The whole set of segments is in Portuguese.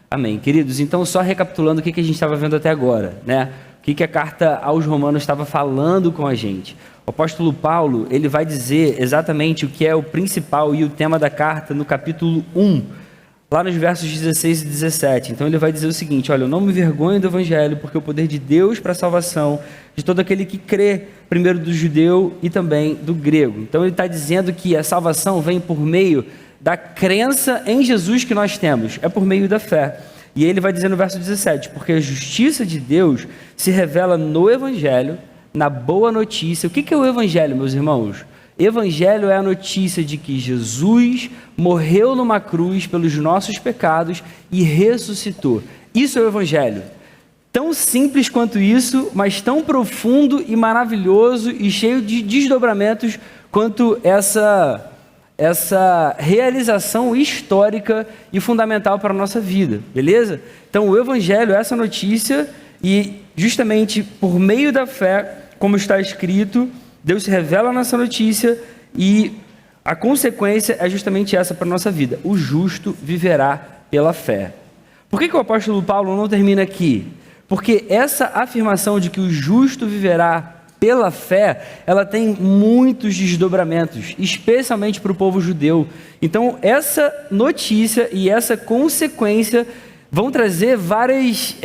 Amém. Queridos, então só recapitulando o que a gente estava vendo até agora, né? O que a carta aos Romanos estava falando com a gente. O apóstolo Paulo, ele vai dizer exatamente o que é o principal e o tema da carta no capítulo 1, lá nos versos 16 e 17. Então ele vai dizer o seguinte: olha, eu não me envergonho do evangelho, porque o poder de Deus para a salvação de todo aquele que crê, primeiro do judeu e também do grego. Então ele está dizendo que a salvação vem por meio da crença em Jesus que nós temos, é por meio da fé. E ele vai dizer no verso 17, porque a justiça de Deus se revela no evangelho, na boa notícia. O que é o evangelho, meus irmãos? Evangelho é a notícia de que Jesus morreu numa cruz pelos nossos pecados e ressuscitou. Isso é o evangelho. Tão simples quanto isso, mas tão profundo e maravilhoso e cheio de desdobramentos quanto essa realização histórica e fundamental para a nossa vida, beleza? Então o evangelho é essa notícia e justamente por meio da fé, como está escrito, Deus se revela nessa notícia e a consequência é justamente essa para a nossa vida. O justo viverá pela fé. Por que o apóstolo Paulo não termina aqui? Porque essa afirmação de que o justo viverá pela fé, ela tem muitos desdobramentos, especialmente para o povo judeu. Então, essa notícia e essa consequência vão trazer várias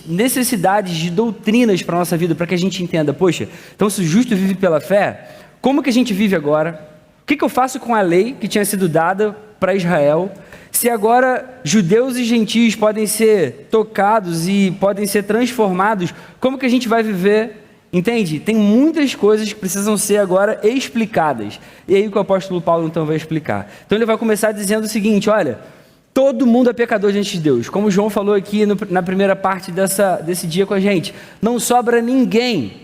necessidades de doutrinas para a nossa vida, para que a gente entenda, poxa, então se o justo vive pela fé, como que a gente vive agora? O que eu faço com a lei que tinha sido dada para Israel? Se agora judeus e gentios podem ser tocados e podem ser transformados, como que a gente vai viver? Entende? Tem muitas coisas que precisam ser agora explicadas. E aí que o apóstolo Paulo então vai explicar. Então ele vai começar dizendo o seguinte: olha, todo mundo é pecador diante de Deus. Como o João falou aqui na primeira parte desse dia com a gente. Não sobra ninguém.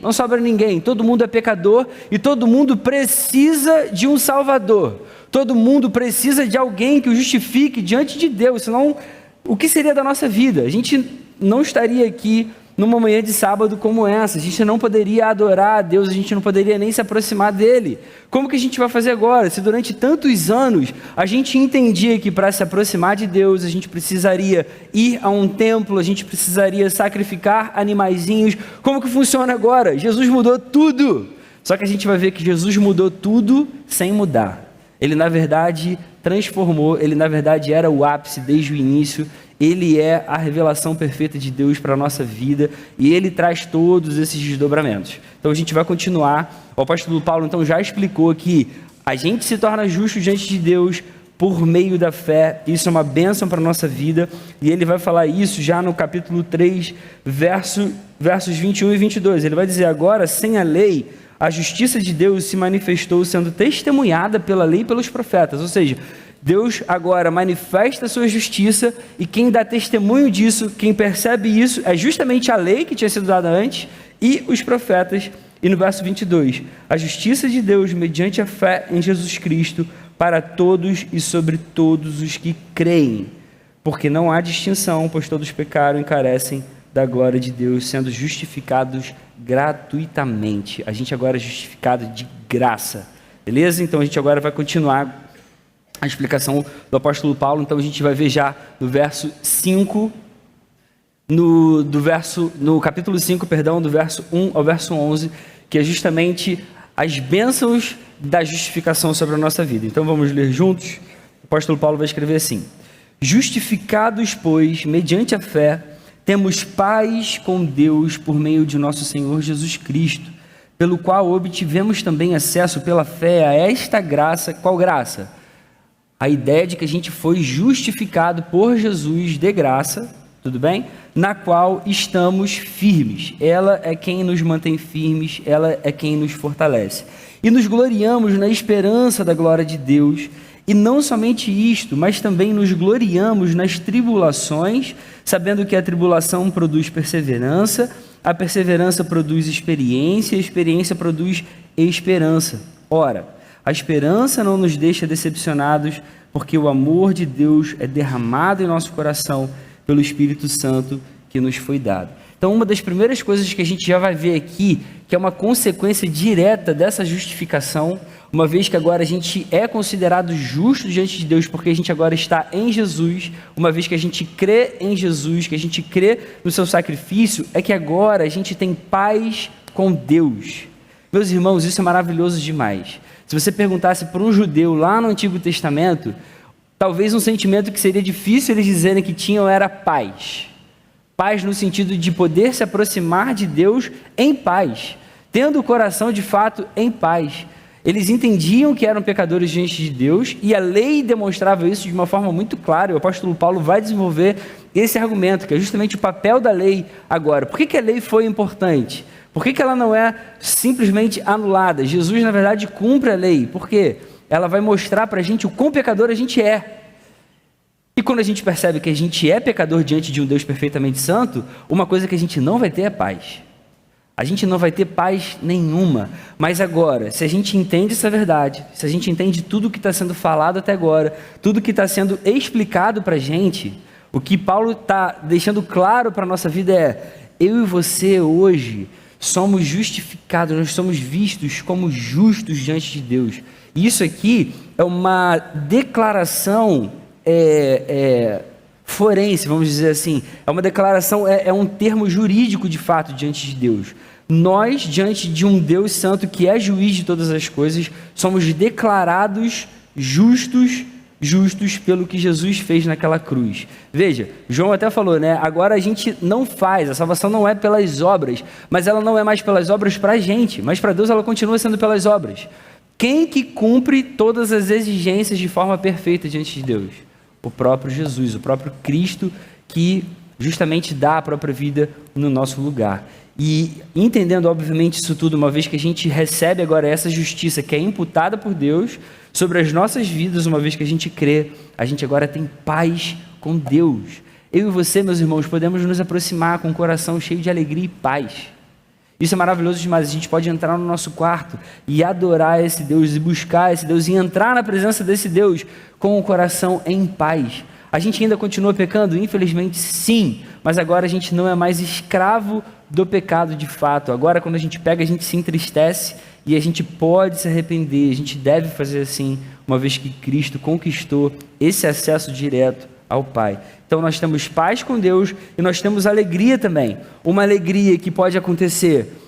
Todo mundo é pecador e todo mundo precisa de um Salvador. Todo mundo precisa de alguém que o justifique diante de Deus. Senão, o que seria da nossa vida? A gente não estaria aqui numa manhã de sábado como essa, a gente não poderia adorar a Deus, a gente não poderia nem se aproximar dele. Como que a gente vai fazer agora? Se durante tantos anos a gente entendia que para se aproximar de Deus a gente precisaria ir a um templo, a gente precisaria sacrificar animaizinhos, como que funciona agora? Jesus mudou tudo, só que a gente vai ver que Jesus mudou tudo sem mudar. Ele na verdade transformou, ele na verdade era o ápice desde o início. Ele é a revelação perfeita de Deus para a nossa vida e ele traz todos esses desdobramentos. Então a gente vai continuar. O apóstolo Paulo então já explicou que a gente se torna justo diante de Deus por meio da fé. Isso é uma bênção para a nossa vida e ele vai falar isso já no capítulo 3, versos 21 e 22. Ele vai dizer: agora, sem a lei, a justiça de Deus se manifestou sendo testemunhada pela lei e pelos profetas. Ou seja, Deus agora manifesta a sua justiça e quem dá testemunho disso, quem percebe isso, é justamente a lei que tinha sido dada antes e os profetas. E no verso 22, a justiça de Deus mediante a fé em Jesus Cristo para todos e sobre todos os que creem. Porque não há distinção, pois todos pecaram e carecem da glória de Deus, sendo justificados gratuitamente. A gente agora é justificado de graça. Beleza? Então a gente agora vai continuar a explicação do apóstolo Paulo. Então a gente vai ver já no verso 5, no capítulo 5, do verso 1 ao verso 11, que é justamente as bênçãos da justificação sobre a nossa vida. Então vamos ler juntos. O apóstolo Paulo vai escrever assim: justificados, pois, mediante a fé, temos paz com Deus por meio de nosso Senhor Jesus Cristo, pelo qual obtivemos também acesso pela fé a esta graça. Qual graça? A ideia de que a gente foi justificado por Jesus de graça, tudo bem? Na qual estamos firmes. Ela é quem nos mantém firmes, ela é quem nos fortalece. E nos gloriamos na esperança da glória de Deus. E não somente isto, mas também nos gloriamos nas tribulações, sabendo que a tribulação produz perseverança, a perseverança produz experiência, a experiência produz esperança. Ora, a esperança não nos deixa decepcionados, porque o amor de Deus é derramado em nosso coração pelo Espírito Santo que nos foi dado. Então, uma das primeiras coisas que a gente já vai ver aqui, que é uma consequência direta dessa justificação, uma vez que agora a gente é considerado justo diante de Deus, porque a gente agora está em Jesus, uma vez que a gente crê em Jesus, que a gente crê no seu sacrifício, é que agora a gente tem paz com Deus. Meus irmãos, isso é maravilhoso demais. Se você perguntasse para um judeu lá no Antigo Testamento, talvez um sentimento que seria difícil eles dizerem que tinham era paz. Paz no sentido de poder se aproximar de Deus em paz, tendo o coração de fato em paz. Eles entendiam que eram pecadores diante de Deus e a lei demonstrava isso de uma forma muito clara. O apóstolo Paulo vai desenvolver esse argumento, que é justamente o papel da lei agora. Por que a lei foi importante? Por que ela não é simplesmente anulada? Jesus, na verdade, cumpre a lei. Por quê? Ela vai mostrar para a gente o quão pecador a gente é. E quando a gente percebe que a gente é pecador diante de um Deus perfeitamente santo, uma coisa que a gente não vai ter é paz. A gente não vai ter paz nenhuma. Mas agora, se a gente entende essa verdade, se a gente entende tudo que está sendo falado até agora, tudo que está sendo explicado para a gente, o que Paulo está deixando claro para a nossa vida é: eu e você hoje somos justificados, nós somos vistos como justos diante de Deus. E isso aqui é uma declaração forense, vamos dizer assim. É uma declaração, é um termo jurídico de fato diante de Deus. Nós, diante de um Deus santo que é juiz de todas as coisas, somos declarados justos pelo que Jesus fez naquela cruz. Veja, João até falou, né? Agora a gente não faz, a salvação não é pelas obras, mas ela não é mais pelas obras para a gente, mas para Deus ela continua sendo pelas obras. Quem que cumpre todas as exigências de forma perfeita diante de Deus? O próprio Jesus, o próprio Cristo, que justamente dá a própria vida no nosso lugar. E entendendo, obviamente, isso tudo, uma vez que a gente recebe agora essa justiça que é imputada por Deus sobre as nossas vidas, uma vez que a gente crê, a gente agora tem paz com Deus. Eu e você, meus irmãos, podemos nos aproximar com um coração cheio de alegria e paz. Isso é maravilhoso demais. A gente pode entrar no nosso quarto e adorar esse Deus, e buscar esse Deus, e entrar na presença desse Deus com o coração em paz. A gente ainda continua pecando? Infelizmente, sim. Mas agora a gente não é mais escravo do pecado de fato. Agora, quando a gente pega, a gente se entristece e a gente pode se arrepender. A gente deve fazer assim, uma vez que Cristo conquistou esse acesso direto ao Pai. Então nós temos paz com Deus e nós temos alegria também. Uma alegria que pode acontecer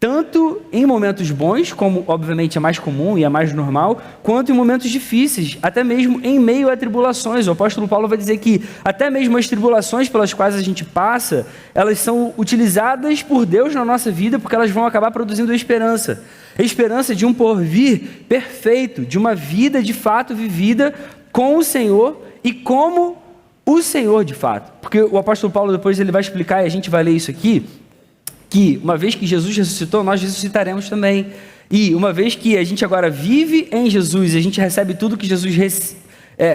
tanto em momentos bons, como obviamente é mais comum e é mais normal, quanto em momentos difíceis, até mesmo em meio a tribulações. O apóstolo Paulo vai dizer que até mesmo as tribulações pelas quais a gente passa, elas são utilizadas por Deus na nossa vida, porque elas vão acabar produzindo esperança. A esperança de um porvir perfeito, de uma vida de fato vivida com o Senhor e como o Senhor de fato. Porque o apóstolo Paulo depois ele vai explicar, e a gente vai ler isso aqui, que uma vez que Jesus ressuscitou, nós ressuscitaremos também. E uma vez que a gente agora vive em Jesus, a gente recebe tudo que Jesus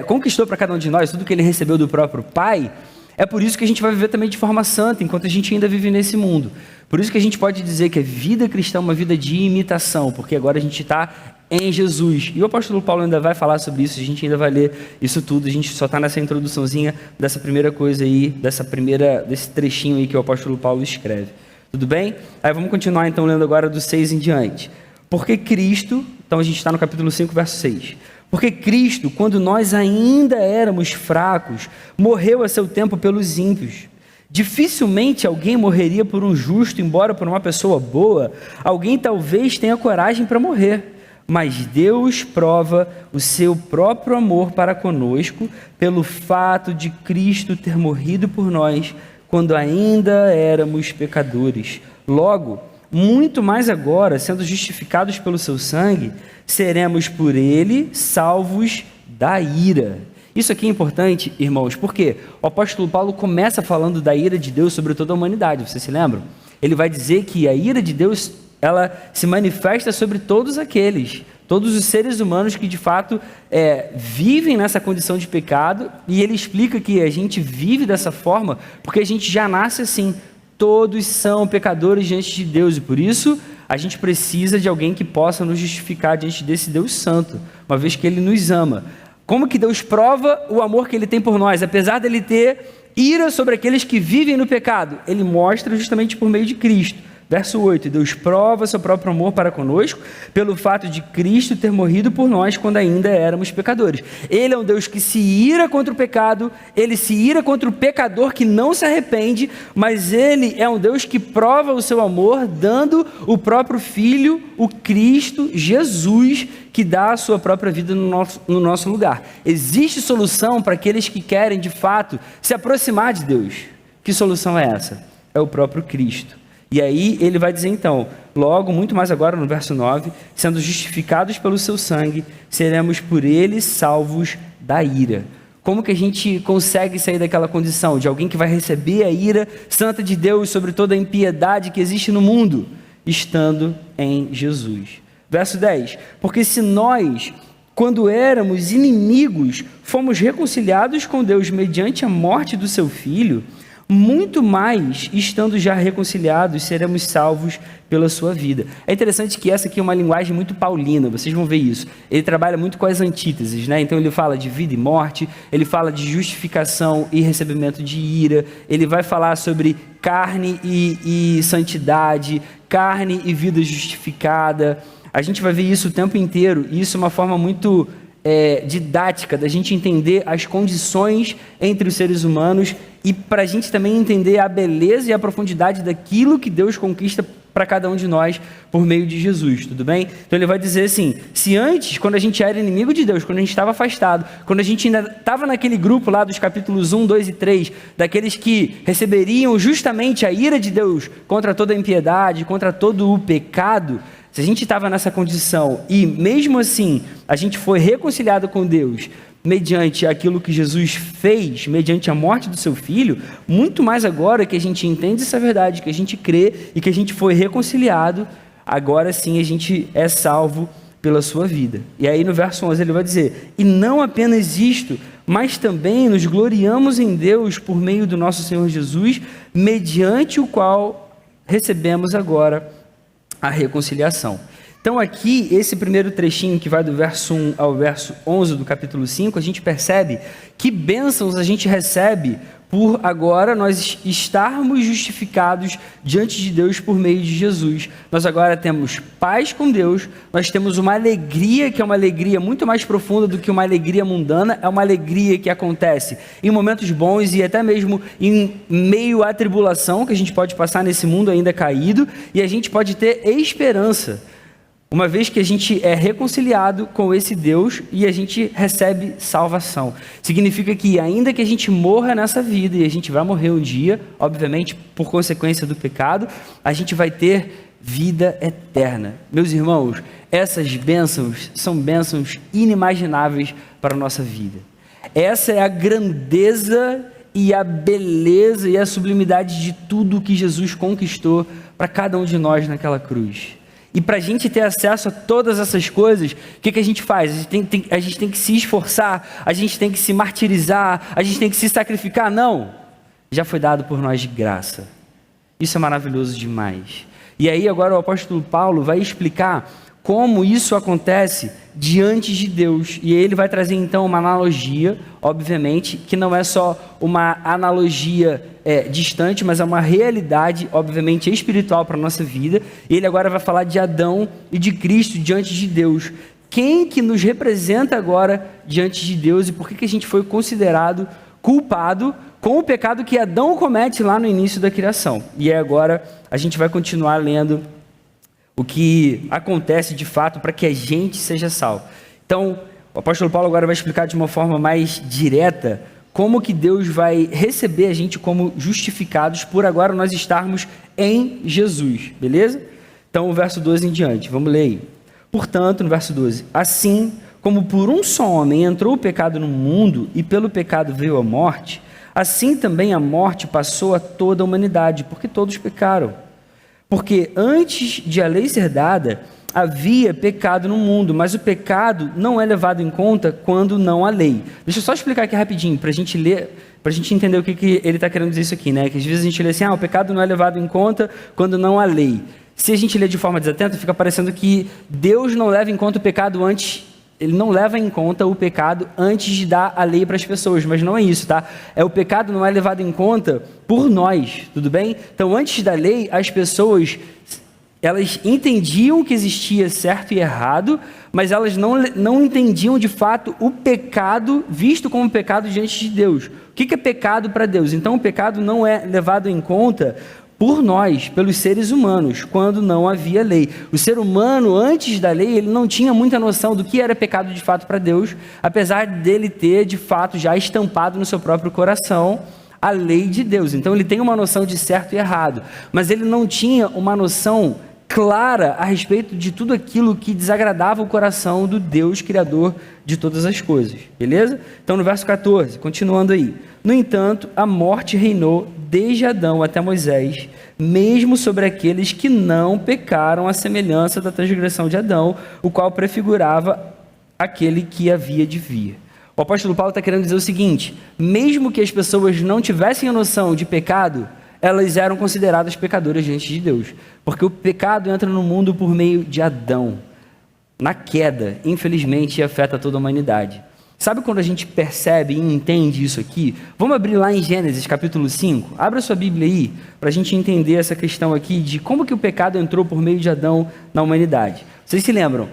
conquistou para cada um de nós, tudo que ele recebeu do próprio Pai, é por isso que a gente vai viver também de forma santa, enquanto a gente ainda vive nesse mundo. Por isso que a gente pode dizer que a vida cristã é uma vida de imitação, porque agora a gente está em Jesus. E o apóstolo Paulo ainda vai falar sobre isso, a gente ainda vai ler isso tudo, a gente só está nessa introduçãozinha dessa primeira coisa aí, desse trechinho aí que o apóstolo Paulo escreve. Tudo bem? Aí vamos continuar então lendo agora do 6 em diante. Porque Cristo, então a gente está no capítulo 5, verso 6. Porque Cristo, quando nós ainda éramos fracos, morreu a seu tempo pelos ímpios. Dificilmente alguém morreria por um justo, embora por uma pessoa boa, alguém talvez tenha coragem para morrer. Mas Deus prova o seu próprio amor para conosco, pelo fato de Cristo ter morrido por nós, quando ainda éramos pecadores. Logo, muito mais agora, sendo justificados pelo seu sangue, seremos por ele salvos da ira. Isso aqui é importante, irmãos, porque o apóstolo Paulo começa falando da ira de Deus sobre toda a humanidade, vocês se lembram? Ele vai dizer que a ira de Deus, ela se manifesta sobre todos os seres humanos que de fato vivem nessa condição de pecado, e ele explica que a gente vive dessa forma porque a gente já nasce assim. Todos são pecadores diante de Deus e por isso a gente precisa de alguém que possa nos justificar diante desse Deus santo, uma vez que ele nos ama. Como que Deus prova o amor que ele tem por nós? Apesar dele ter ira sobre aqueles que vivem no pecado? Ele mostra justamente por meio de Cristo. Verso 8, Deus prova seu próprio amor para conosco pelo fato de Cristo ter morrido por nós quando ainda éramos pecadores. Ele é um Deus que se ira contra o pecado, ele se ira contra o pecador que não se arrepende, mas ele é um Deus que prova o seu amor dando o próprio Filho, o Cristo, Jesus, que dá a sua própria vida no nosso lugar. Existe solução para aqueles que querem, de fato, se aproximar de Deus. Que solução é essa? É o próprio Cristo. E aí ele vai dizer então, logo, muito mais agora no verso 9, sendo justificados pelo seu sangue, seremos por ele salvos da ira. Como que a gente consegue sair daquela condição de alguém que vai receber a ira santa de Deus sobre toda a impiedade que existe no mundo? Estando em Jesus. Verso 10, porque se nós, quando éramos inimigos, fomos reconciliados com Deus mediante a morte do seu Filho, muito mais, estando já reconciliados, seremos salvos pela sua vida. É interessante que essa aqui é uma linguagem muito paulina, vocês vão ver isso. Ele trabalha muito com as antíteses, né? Então ele fala de vida e morte, ele fala de justificação e recebimento de ira, ele vai falar sobre carne e santidade, carne e vida justificada. A gente vai ver isso o tempo inteiro, e isso é uma forma muito didática da gente entender as condições entre os seres humanos e para a gente também entender a beleza e a profundidade daquilo que Deus conquista para cada um de nós por meio de Jesus, tudo bem? Então ele vai dizer assim, se antes, quando a gente era inimigo de Deus, quando a gente estava afastado, quando a gente ainda estava naquele grupo lá dos capítulos 1, 2 e 3, daqueles que receberiam justamente a ira de Deus contra toda a impiedade, contra todo o pecado, se a gente estava nessa condição e mesmo assim a gente foi reconciliado com Deus mediante aquilo que Jesus fez, mediante a morte do seu Filho, muito mais agora que a gente entende essa verdade, que a gente crê e que a gente foi reconciliado, agora sim a gente é salvo pela sua vida. E aí no verso 11 ele vai dizer, e não apenas isto, mas também nos gloriamos em Deus por meio do nosso Senhor Jesus, mediante o qual recebemos agora a reconciliação. Então aqui, esse primeiro trechinho que vai do verso 1 ao verso 11 do capítulo 5, a gente percebe que bênçãos a gente recebe por agora nós estarmos justificados diante de Deus por meio de Jesus. Nós agora temos paz com Deus, nós temos uma alegria que é uma alegria muito mais profunda do que uma alegria mundana, é uma alegria que acontece em momentos bons e até mesmo em meio à tribulação que a gente pode passar nesse mundo ainda caído, e a gente pode ter esperança. Uma vez que a gente é reconciliado com esse Deus e a gente recebe salvação. Significa que ainda que a gente morra nessa vida, e a gente vai morrer um dia, obviamente por consequência do pecado, a gente vai ter vida eterna. Meus irmãos, essas bênçãos são bênçãos inimagináveis para a nossa vida. Essa é a grandeza e a beleza e a sublimidade de tudo que Jesus conquistou para cada um de nós naquela cruz. E para a gente ter acesso a todas essas coisas, o que a gente faz? A gente tem que se esforçar, a gente tem que se martirizar, a gente tem que se sacrificar? Não, já foi dado por nós de graça. Isso é maravilhoso demais. E aí agora o apóstolo Paulo vai explicar como isso acontece diante de Deus. E ele vai trazer então uma analogia, obviamente, que não é só uma analogia distante, mas é uma realidade, obviamente, espiritual para a nossa vida. E ele agora vai falar de Adão e de Cristo diante de Deus. Quem que nos representa agora diante de Deus e por que a gente foi considerado culpado com o pecado que Adão comete lá no início da criação. E aí agora a gente vai continuar lendo o que acontece de fato para que a gente seja salvo. Então, o apóstolo Paulo agora vai explicar de uma forma mais direta como que Deus vai receber a gente como justificados por agora nós estarmos em Jesus, beleza? Então, o verso 12 em diante, vamos ler aí. Portanto, no verso 12, assim como por um só homem entrou o pecado no mundo e pelo pecado veio a morte, assim também a morte passou a toda a humanidade, porque todos pecaram. Porque antes de a lei ser dada, havia pecado no mundo, mas o pecado não é levado em conta quando não há lei. Deixa eu só explicar aqui rapidinho, para a gente ler, para a gente entender o que ele está querendo dizer isso aqui, né? Que às vezes a gente lê assim, o pecado não é levado em conta quando não há lei. Se a gente lê de forma desatenta, fica parecendo que Deus não leva em conta o pecado antes ele não leva em conta o pecado antes de dar a lei para as pessoas, mas não é isso, tá? O pecado não é levado em conta por nós, tudo bem? Então, antes da lei, as pessoas, elas entendiam que existia certo e errado, mas elas não entendiam de fato o pecado visto como pecado diante de Deus. O que é pecado para Deus? Então, o pecado não é levado em conta por nós, pelos seres humanos, quando não havia lei. O ser humano, antes da lei, ele não tinha muita noção do que era pecado de fato para Deus, apesar dele ter, de fato, já estampado no seu próprio coração a lei de Deus. Então, ele tem uma noção de certo e errado, mas ele não tinha uma noção clara a respeito de tudo aquilo que desagradava o coração do Deus Criador de todas as coisas, beleza? Então, no verso 14, continuando aí. No entanto, a morte reinou desde Adão até Moisés, mesmo sobre aqueles que não pecaram à semelhança da transgressão de Adão, o qual prefigurava aquele que havia de vir. O apóstolo Paulo está querendo dizer o seguinte: mesmo que as pessoas não tivessem a noção de pecado, elas eram consideradas pecadoras diante de Deus, porque o pecado entra no mundo por meio de Adão. Na queda, infelizmente, afeta toda a humanidade. Sabe quando a gente percebe e entende isso aqui? Vamos abrir lá em Gênesis capítulo 5. Abra sua Bíblia aí, para a gente entender essa questão aqui de como que o pecado entrou por meio de Adão na humanidade. Vocês se lembram?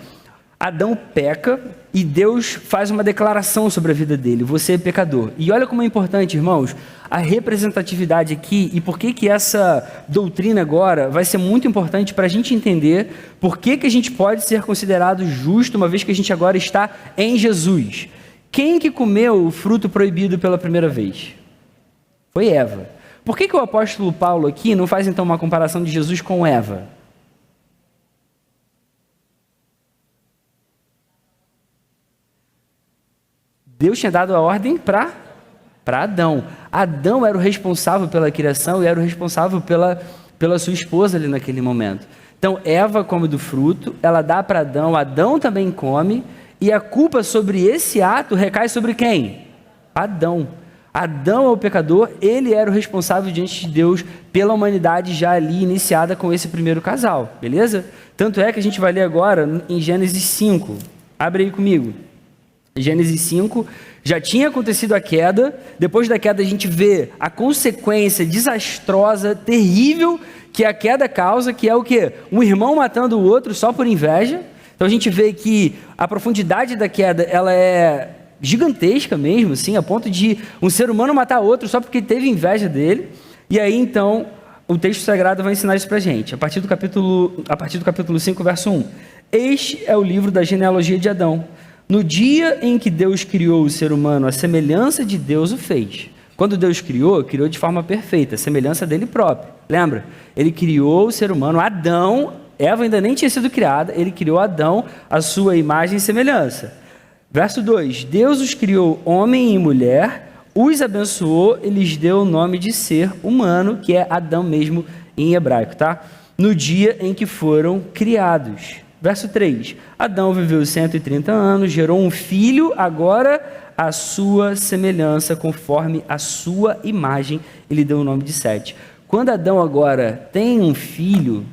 Adão peca e Deus faz uma declaração sobre a vida dele: você é pecador. E olha como é importante, irmãos, a representatividade aqui, e por que essa doutrina agora vai ser muito importante para a gente entender por que a gente pode ser considerado justo, uma vez que a gente agora está em Jesus. Quem que comeu o fruto proibido pela primeira vez? Foi Eva. Por que o apóstolo Paulo aqui não faz então uma comparação de Jesus com Eva? Deus tinha dado a ordem para Adão. Adão era o responsável pela criação e era o responsável pela sua esposa ali naquele momento. Então, Eva come do fruto, ela dá para Adão, Adão também come, e a culpa sobre esse ato recai sobre quem? Adão. Adão é o pecador, ele era o responsável diante de Deus pela humanidade já ali iniciada com esse primeiro casal, beleza? Tanto é que a gente vai ler agora em Gênesis 5. Abre aí comigo. Gênesis 5, já tinha acontecido a queda. Depois da queda a gente vê a consequência desastrosa, terrível, que a queda causa, que é o quê? Um irmão matando o outro só por inveja. Então a gente vê que a profundidade da queda, ela é gigantesca mesmo, assim, a ponto de um ser humano matar outro só porque teve inveja dele. E aí então o texto sagrado vai ensinar isso pra gente, a partir do capítulo 5, verso 1. Este é o livro da genealogia de Adão. No dia em que Deus criou o ser humano, a semelhança de Deus o fez. Quando Deus criou de forma perfeita, a semelhança dele próprio. Lembra? Ele criou o ser humano, Adão. Eva ainda nem tinha sido criada, ele criou Adão, a sua imagem e semelhança. Verso 2, Deus os criou homem e mulher, os abençoou e lhes deu o nome de ser humano, que é Adão mesmo em hebraico, tá? No dia em que foram criados. Verso 3, Adão viveu 130 anos, gerou um filho, agora a sua semelhança, conforme a sua imagem, ele deu o nome de Sete. Quando Adão agora tem um filho,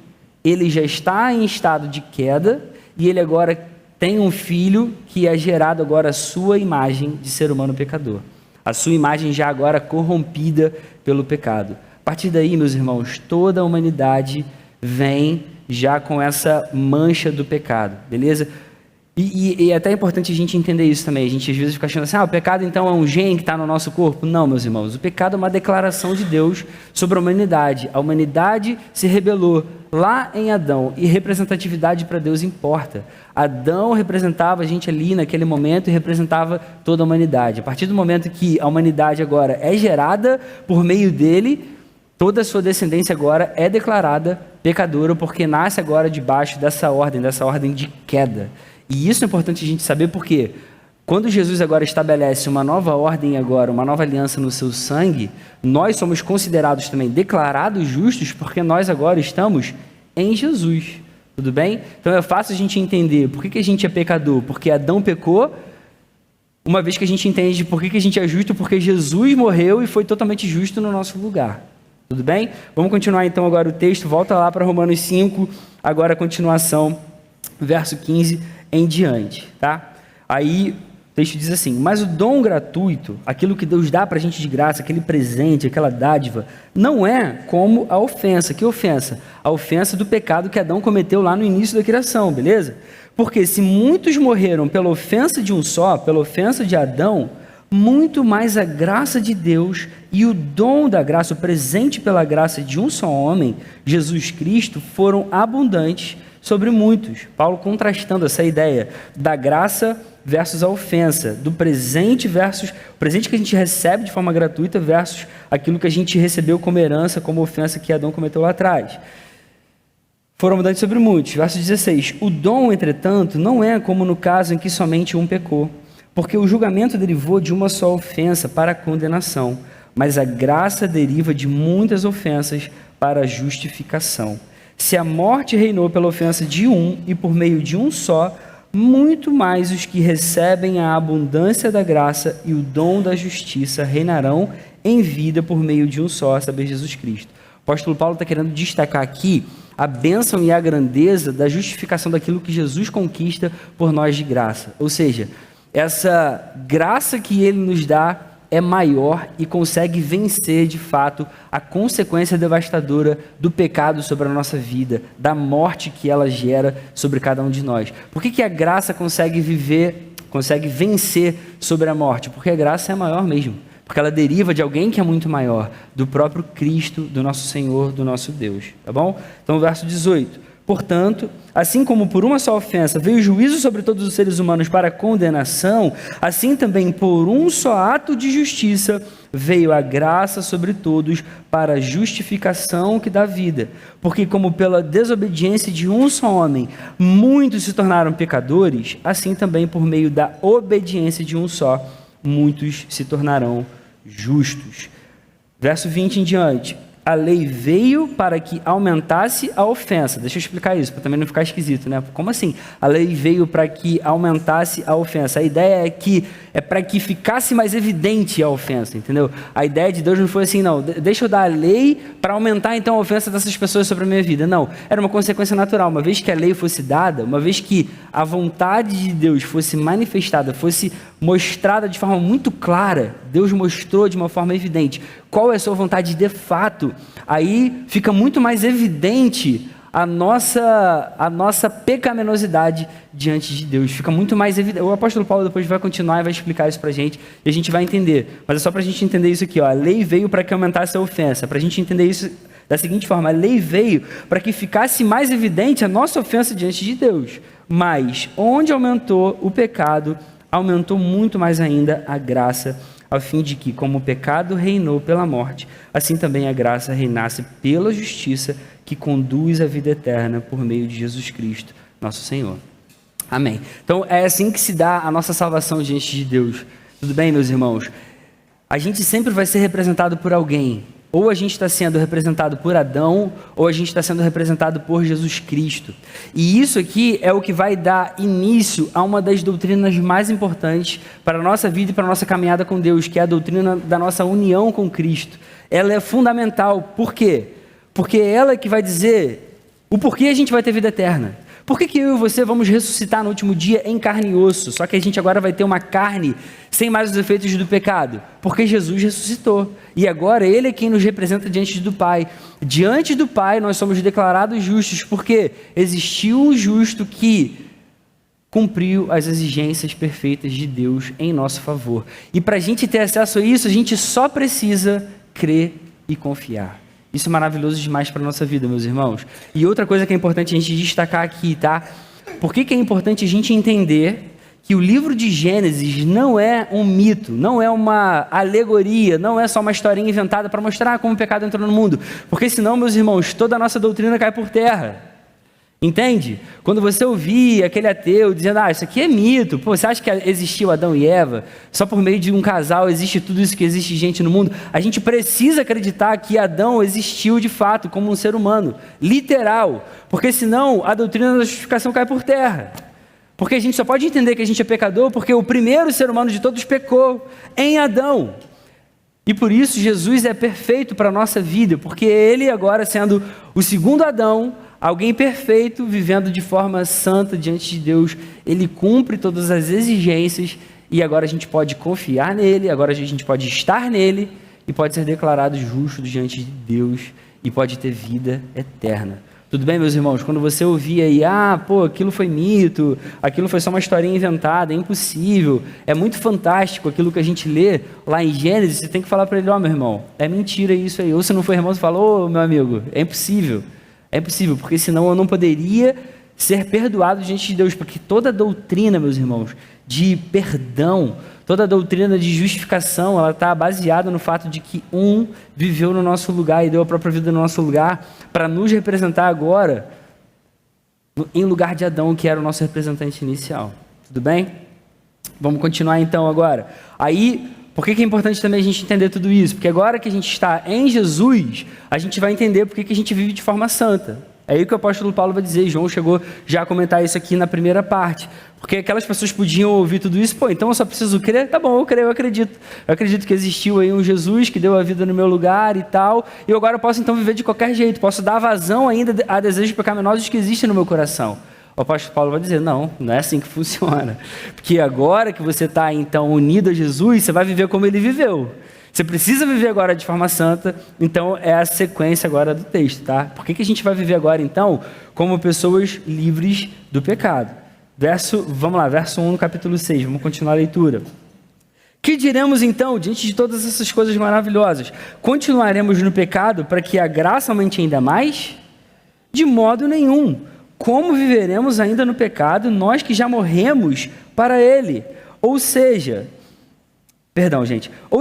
ele já está em estado de queda, e ele agora tem um filho que é gerado agora a sua imagem de ser humano pecador. A sua imagem já agora corrompida pelo pecado. A partir daí, meus irmãos, toda a humanidade vem já com essa mancha do pecado, beleza? E é até importante a gente entender isso também. A gente às vezes fica achando assim, o pecado então é um gene que está no nosso corpo. Não, meus irmãos, o pecado é uma declaração de Deus sobre a humanidade. A humanidade se rebelou lá em Adão, e representatividade para Deus importa. Adão representava a gente ali naquele momento e representava toda a humanidade. A partir do momento que a humanidade agora é gerada por meio dele, toda a sua descendência agora é declarada pecadora, porque nasce agora debaixo dessa ordem de queda. E isso é importante a gente saber, porque quando Jesus agora estabelece uma nova ordem agora, uma nova aliança no seu sangue, nós somos considerados também declarados justos, porque nós agora estamos em Jesus. Tudo bem? Então é fácil a gente entender por que a gente é pecador, porque Adão pecou, uma vez que a gente entende por que a gente é justo, porque Jesus morreu e foi totalmente justo no nosso lugar. Tudo bem? Vamos continuar então agora o texto, volta lá para Romanos 5, agora a continuação, verso 15 em diante, tá? Aí o texto diz assim: mas o dom gratuito, aquilo que Deus dá para a gente de graça, aquele presente, aquela dádiva, não é como a ofensa. Que ofensa? A ofensa do pecado que Adão cometeu lá no início da criação, beleza? Porque se muitos morreram pela ofensa de um só, pela ofensa de Adão, muito mais a graça de Deus e o dom da graça, o presente pela graça de um só homem, Jesus Cristo, foram abundantes sobre muitos. Paulo contrastando essa ideia da graça versus a ofensa, do presente versus o presente que a gente recebe de forma gratuita versus aquilo que a gente recebeu como herança, como ofensa que Adão cometeu lá atrás. Foram abundantes sobre muitos. Verso 16. O dom, entretanto, não é como no caso em que somente um pecou, porque o julgamento derivou de uma só ofensa para a condenação, mas a graça deriva de muitas ofensas para a justificação. Se a morte reinou pela ofensa de um e por meio de um só, muito mais os que recebem a abundância da graça e o dom da justiça reinarão em vida por meio de um só, a saber, Jesus Cristo. O apóstolo Paulo está querendo destacar aqui a bênção e a grandeza da justificação daquilo que Jesus conquista por nós de graça. Ou seja, essa graça que ele nos dá é maior e consegue vencer, de fato, a consequência devastadora do pecado sobre a nossa vida, da morte que ela gera sobre cada um de nós. Por que a graça consegue vencer sobre a morte? Porque a graça é maior mesmo. Porque ela deriva de alguém que é muito maior, do próprio Cristo, do nosso Senhor, do nosso Deus. Tá bom? Então, verso 18. Portanto, assim como por uma só ofensa veio o juízo sobre todos os seres humanos para condenação, assim também por um só ato de justiça veio a graça sobre todos para a justificação que dá vida. Porque como pela desobediência de um só homem muitos se tornaram pecadores, assim também por meio da obediência de um só, muitos se tornarão justos. Verso 20 em diante. A lei veio para que aumentasse a ofensa. Deixa eu explicar isso, para também não ficar esquisito, né? Como assim? A lei veio para que aumentasse a ofensa. A ideia é para que ficasse mais evidente a ofensa, entendeu? A ideia de Deus não foi assim, não, deixa eu dar a lei para aumentar então a ofensa dessas pessoas sobre a minha vida. Não, era uma consequência natural. Uma vez que a lei fosse dada, uma vez que a vontade de Deus fosse manifestada, fosse mostrada de forma muito clara, Deus mostrou de uma forma evidente qual é a sua vontade de fato, aí fica muito mais evidente a nossa pecaminosidade diante de Deus. Fica muito mais evidente. O apóstolo Paulo depois vai continuar e vai explicar isso para a gente, e a gente vai entender. Mas é só para a gente entender isso aqui, ó. A lei veio para que aumentasse a ofensa. Para a gente entender isso da seguinte forma: a lei veio para que ficasse mais evidente a nossa ofensa diante de Deus. Mas onde aumentou o pecado, aumentou muito mais ainda a graça, a fim de que, como o pecado reinou pela morte, assim também a graça reinasse pela justiça que conduz à vida eterna por meio de Jesus Cristo, nosso Senhor. Amém. Então, é assim que se dá a nossa salvação diante de Deus. Tudo bem, meus irmãos? A gente sempre vai ser representado por alguém. Ou a gente está sendo representado por Adão, ou a gente está sendo representado por Jesus Cristo. E isso aqui é o que vai dar início a uma das doutrinas mais importantes para a nossa vida e para a nossa caminhada com Deus, que é a doutrina da nossa união com Cristo. Ela é fundamental. Por quê? Porque é ela que vai dizer o porquê a gente vai ter vida eterna. Por que eu e você vamos ressuscitar no último dia em carne e osso? Só que a gente agora vai ter uma carne sem mais os efeitos do pecado. Porque Jesus ressuscitou. E agora Ele é quem nos representa diante do Pai. Diante do Pai nós somos declarados justos. Porque existiu um justo que cumpriu as exigências perfeitas de Deus em nosso favor. E para a gente ter acesso a isso, a gente só precisa crer e confiar. Isso é maravilhoso demais para a nossa vida, meus irmãos. E outra coisa que é importante a gente destacar aqui, tá? Por que é importante a gente entender que o livro de Gênesis não é um mito, não é uma alegoria, não é só uma historinha inventada para mostrar como o pecado entrou no mundo. Porque senão, meus irmãos, toda a nossa doutrina cai por terra. Entende? Quando você ouvir aquele ateu dizendo, isso aqui é mito, pô, você acha que existiu Adão e Eva? Só por meio de um casal existe tudo isso que existe gente no mundo? A gente precisa acreditar que Adão existiu de fato como um ser humano, literal, porque senão a doutrina da justificação cai por terra. Porque a gente só pode entender que a gente é pecador porque o primeiro ser humano de todos pecou em Adão. E por isso Jesus é perfeito para a nossa vida, porque Ele agora sendo o segundo Adão, alguém perfeito, vivendo de forma santa diante de Deus, ele cumpre todas as exigências e agora a gente pode confiar nele, agora a gente pode estar nele e pode ser declarado justo diante de Deus e pode ter vida eterna. Tudo bem, meus irmãos? Quando você ouvir aí, aquilo foi mito, aquilo foi só uma historinha inventada, é impossível, é muito fantástico aquilo que a gente lê lá em Gênesis, você tem que falar para ele, meu irmão, é mentira isso aí. Ou se não for irmão, você fala, meu amigo, é impossível, porque senão eu não poderia ser perdoado diante de Deus, porque toda doutrina, meus irmãos, de perdão, toda a doutrina de justificação, ela está baseada no fato de que um viveu no nosso lugar e deu a própria vida no nosso lugar para nos representar agora em lugar de Adão, que era o nosso representante inicial. Tudo bem? Vamos continuar então agora. Aí, por que é importante também a gente entender tudo isso? Porque agora que a gente está em Jesus, a gente vai entender por que a gente vive de forma santa. É aí que o apóstolo Paulo vai dizer, João chegou já a comentar isso aqui na primeira parte, porque aquelas pessoas podiam ouvir tudo isso, então eu só preciso crer, tá bom, eu creio, eu acredito que existiu aí um Jesus que deu a vida no meu lugar e tal, e eu agora posso então viver de qualquer jeito, posso dar vazão ainda a desejos pecaminosos que existem no meu coração. O apóstolo Paulo vai dizer, não é assim que funciona, porque agora que você está então unido a Jesus, você vai viver como ele viveu. Você precisa viver agora de forma santa, então é a sequência agora do texto, tá? Por que a gente vai viver agora, então, como pessoas livres do pecado? Vamos lá, verso 1 no capítulo 6, vamos continuar a leitura. Que diremos, então, diante de todas essas coisas maravilhosas? Continuaremos no pecado para que a graça aumente ainda mais? De modo nenhum. Como viveremos ainda no pecado, nós que já morremos para ele? Ou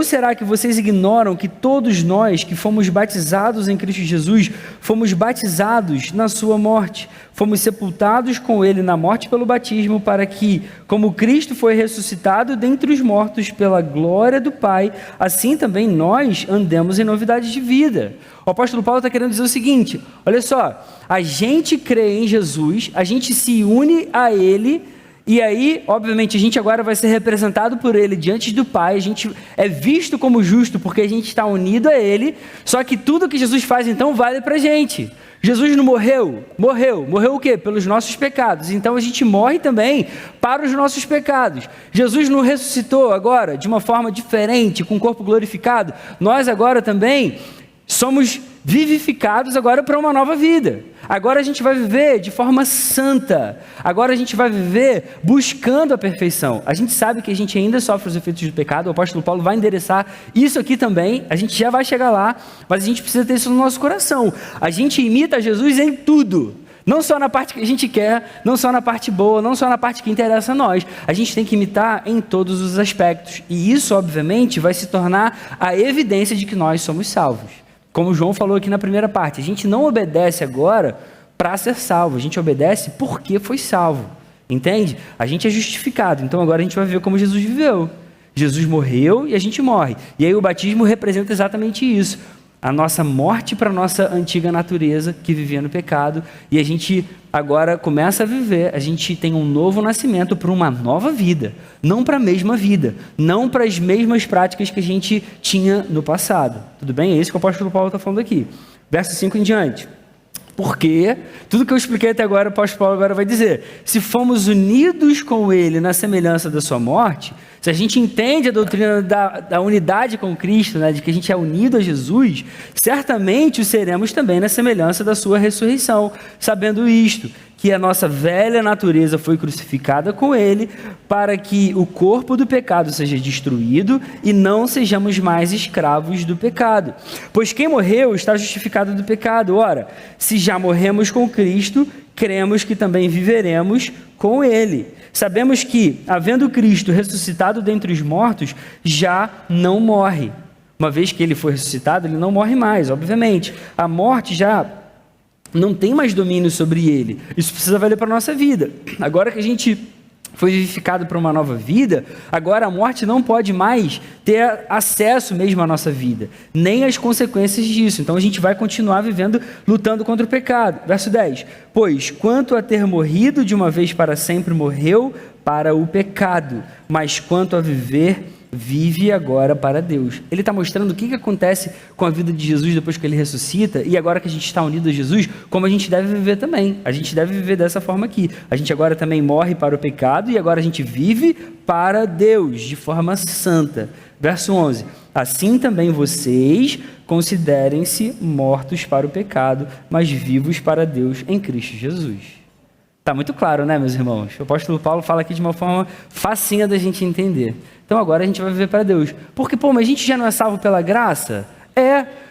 será que vocês ignoram que todos nós que fomos batizados em Cristo Jesus, fomos batizados na sua morte, fomos sepultados com ele na morte pelo batismo, para que, como Cristo foi ressuscitado dentre os mortos pela glória do Pai, assim também nós andemos em novidade de vida. O apóstolo Paulo está querendo dizer o seguinte, olha só, a gente crê em Jesus, a gente se une a ele, e aí, obviamente, a gente agora vai ser representado por ele diante do Pai, a gente é visto como justo porque a gente está unido a ele, só que tudo que Jesus faz, então, vale para a gente. Jesus não morreu? Morreu o quê? Pelos nossos pecados. Então, a gente morre também para os nossos pecados. Jesus não ressuscitou agora de uma forma diferente, com o corpo glorificado? Nós agora também somos vivificados agora para uma nova vida. Agora a gente vai viver de forma santa. Agora a gente vai viver buscando a perfeição. A gente sabe que a gente ainda sofre os efeitos do pecado. O apóstolo Paulo vai endereçar isso aqui também. A gente já vai chegar lá, mas a gente precisa ter isso no nosso coração. A gente imita Jesus em tudo. Não só na parte que a gente quer, não só na parte boa, não só na parte que interessa a nós. A gente tem que imitar em todos os aspectos. E isso, obviamente, vai se tornar a evidência de que nós somos salvos. Como o João falou aqui na primeira parte, a gente não obedece agora para ser salvo, a gente obedece porque foi salvo, entende? A gente é justificado, então agora a gente vai viver como Jesus viveu. Jesus morreu e a gente morre. E aí o batismo representa exatamente isso, a nossa morte para a nossa antiga natureza que vivia no pecado, e a gente agora começa a viver, a gente tem um novo nascimento para uma nova vida, não para a mesma vida, não para as mesmas práticas que a gente tinha no passado. Tudo bem? É isso que o apóstolo Paulo está falando aqui. Verso 5 em diante. Porque tudo que eu expliquei até agora, o apóstolo Paulo agora vai dizer, se fomos unidos com ele na semelhança da sua morte, se a gente entende a doutrina da unidade com Cristo, né, de que a gente é unido a Jesus, certamente o seremos também na semelhança da sua ressurreição, sabendo isto, que a nossa velha natureza foi crucificada com ele, para que o corpo do pecado seja destruído e não sejamos mais escravos do pecado. Pois quem morreu está justificado do pecado. Ora, se já morremos com Cristo, cremos que também viveremos com ele. Sabemos que, havendo Cristo ressuscitado dentre os mortos, já não morre. Uma vez que ele foi ressuscitado, ele não morre mais, obviamente. A morte já não tem mais domínio sobre ele. Isso precisa valer para a nossa vida. Agora que a gente foi vivificado para uma nova vida, agora a morte não pode mais ter acesso mesmo à nossa vida, nem às consequências disso. Então a gente vai continuar vivendo, lutando contra o pecado. Verso 10. Pois, quanto a ter morrido de uma vez para sempre, morreu para o pecado, mas quanto a viver, vive agora para Deus. Ele está mostrando o que acontece com a vida de Jesus depois que ele ressuscita, e agora que a gente está unido a Jesus, como a gente deve viver também. A gente deve viver dessa forma aqui. A gente agora também morre para o pecado, e agora a gente vive para Deus, de forma santa. Verso 11. Assim também vocês considerem-se mortos para o pecado, mas vivos para Deus em Cristo Jesus. Está muito claro, né, meus irmãos? O apóstolo Paulo fala aqui de uma forma facinha da gente entender. Então agora a gente vai viver para Deus. Porque, mas a gente já não é salvo pela graça?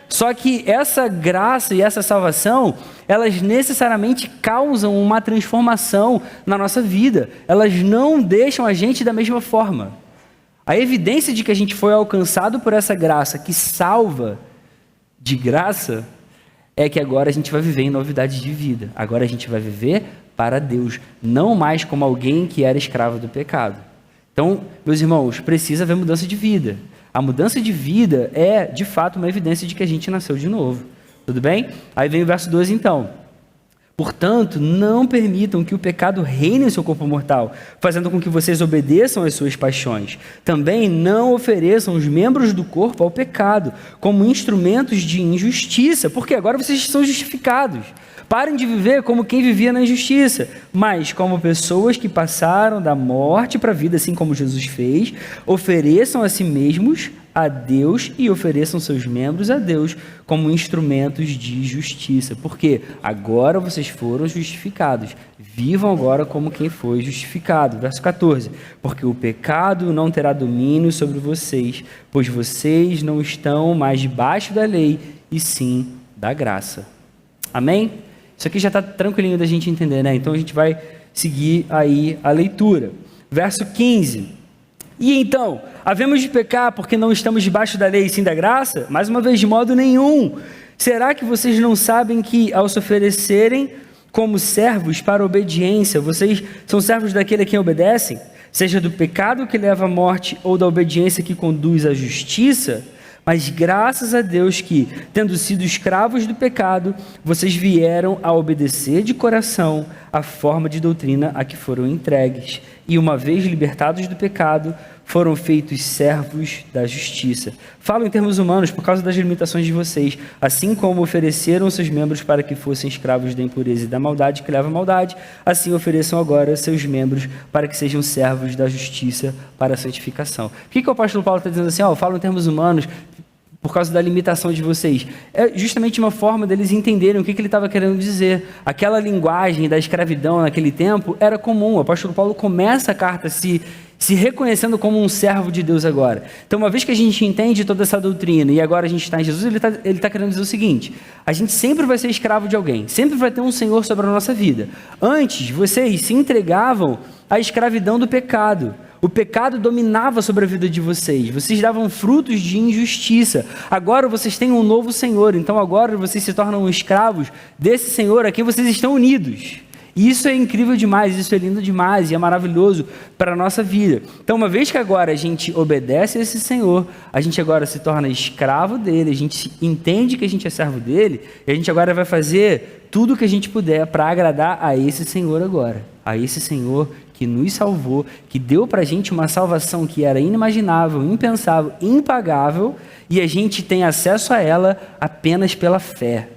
Só que essa graça e essa salvação, elas necessariamente causam uma transformação na nossa vida. Elas não deixam a gente da mesma forma. A evidência de que a gente foi alcançado por essa graça que salva de graça é que agora a gente vai viver em novidade de vida. Agora a gente vai viver para Deus, não mais como alguém que era escravo do pecado. Então, meus irmãos, precisa haver mudança de vida. A mudança de vida é, de fato, uma evidência de que a gente nasceu de novo. Tudo bem? Aí vem o verso 12, então. Portanto, não permitam que o pecado reine em seu corpo mortal, fazendo com que vocês obedeçam às suas paixões. Também não ofereçam os membros do corpo ao pecado, como instrumentos de injustiça, porque agora vocês são justificados. Parem de viver como quem vivia na injustiça, mas como pessoas que passaram da morte para a vida, assim como Jesus fez. Ofereçam a si mesmos a Deus e ofereçam seus membros a Deus como instrumentos de justiça, porque agora vocês foram justificados. Vivam agora como quem foi justificado. Verso 14. Porque o pecado não terá domínio sobre vocês, pois vocês não estão mais debaixo da lei, e sim da graça. Amém? Isso aqui já está tranquilinho da gente entender, né? Então a gente vai seguir aí a leitura. Verso 15. E então, havemos de pecar porque não estamos debaixo da lei e sim da graça? Mais uma vez, de modo nenhum. Será que vocês não sabem que ao se oferecerem como servos para a obediência, vocês são servos daquele a quem obedecem? Seja do pecado que leva à morte ou da obediência que conduz à justiça? Mas graças a Deus que, tendo sido escravos do pecado, vocês vieram a obedecer de coração a forma de doutrina a que foram entregues. E uma vez libertados do pecado, foram feitos servos da justiça. Falo em termos humanos por causa das limitações de vocês. Assim como ofereceram seus membros para que fossem escravos da impureza e da maldade que leva à maldade, assim ofereçam agora seus membros para que sejam servos da justiça para a santificação. Por que o apóstolo Paulo está dizendo assim? Eu falo em termos humanos por causa da limitação de vocês. É justamente uma forma deles entenderem o que ele estava querendo dizer. Aquela linguagem da escravidão naquele tempo era comum. O apóstolo Paulo começa a carta se reconhecendo como um servo de Deus agora. Então, uma vez que a gente entende toda essa doutrina e agora a gente está em Jesus, ele está querendo dizer o seguinte: a gente sempre vai ser escravo de alguém, sempre vai ter um Senhor sobre a nossa vida. Antes, vocês se entregavam à escravidão do pecado. O pecado dominava sobre a vida de vocês. Vocês davam frutos de injustiça. Agora vocês têm um novo Senhor. Então agora vocês se tornam escravos desse Senhor a quem vocês estão unidos. E isso é incrível demais, isso é lindo demais e é maravilhoso para a nossa vida. Então, uma vez que agora a gente obedece a esse Senhor, a gente agora se torna escravo dele, a gente entende que a gente é servo dele, e a gente agora vai fazer tudo o que a gente puder para agradar a esse Senhor agora. A esse Senhor que nos salvou, que deu para a gente uma salvação que era inimaginável, impensável, impagável, e a gente tem acesso a ela apenas pela fé.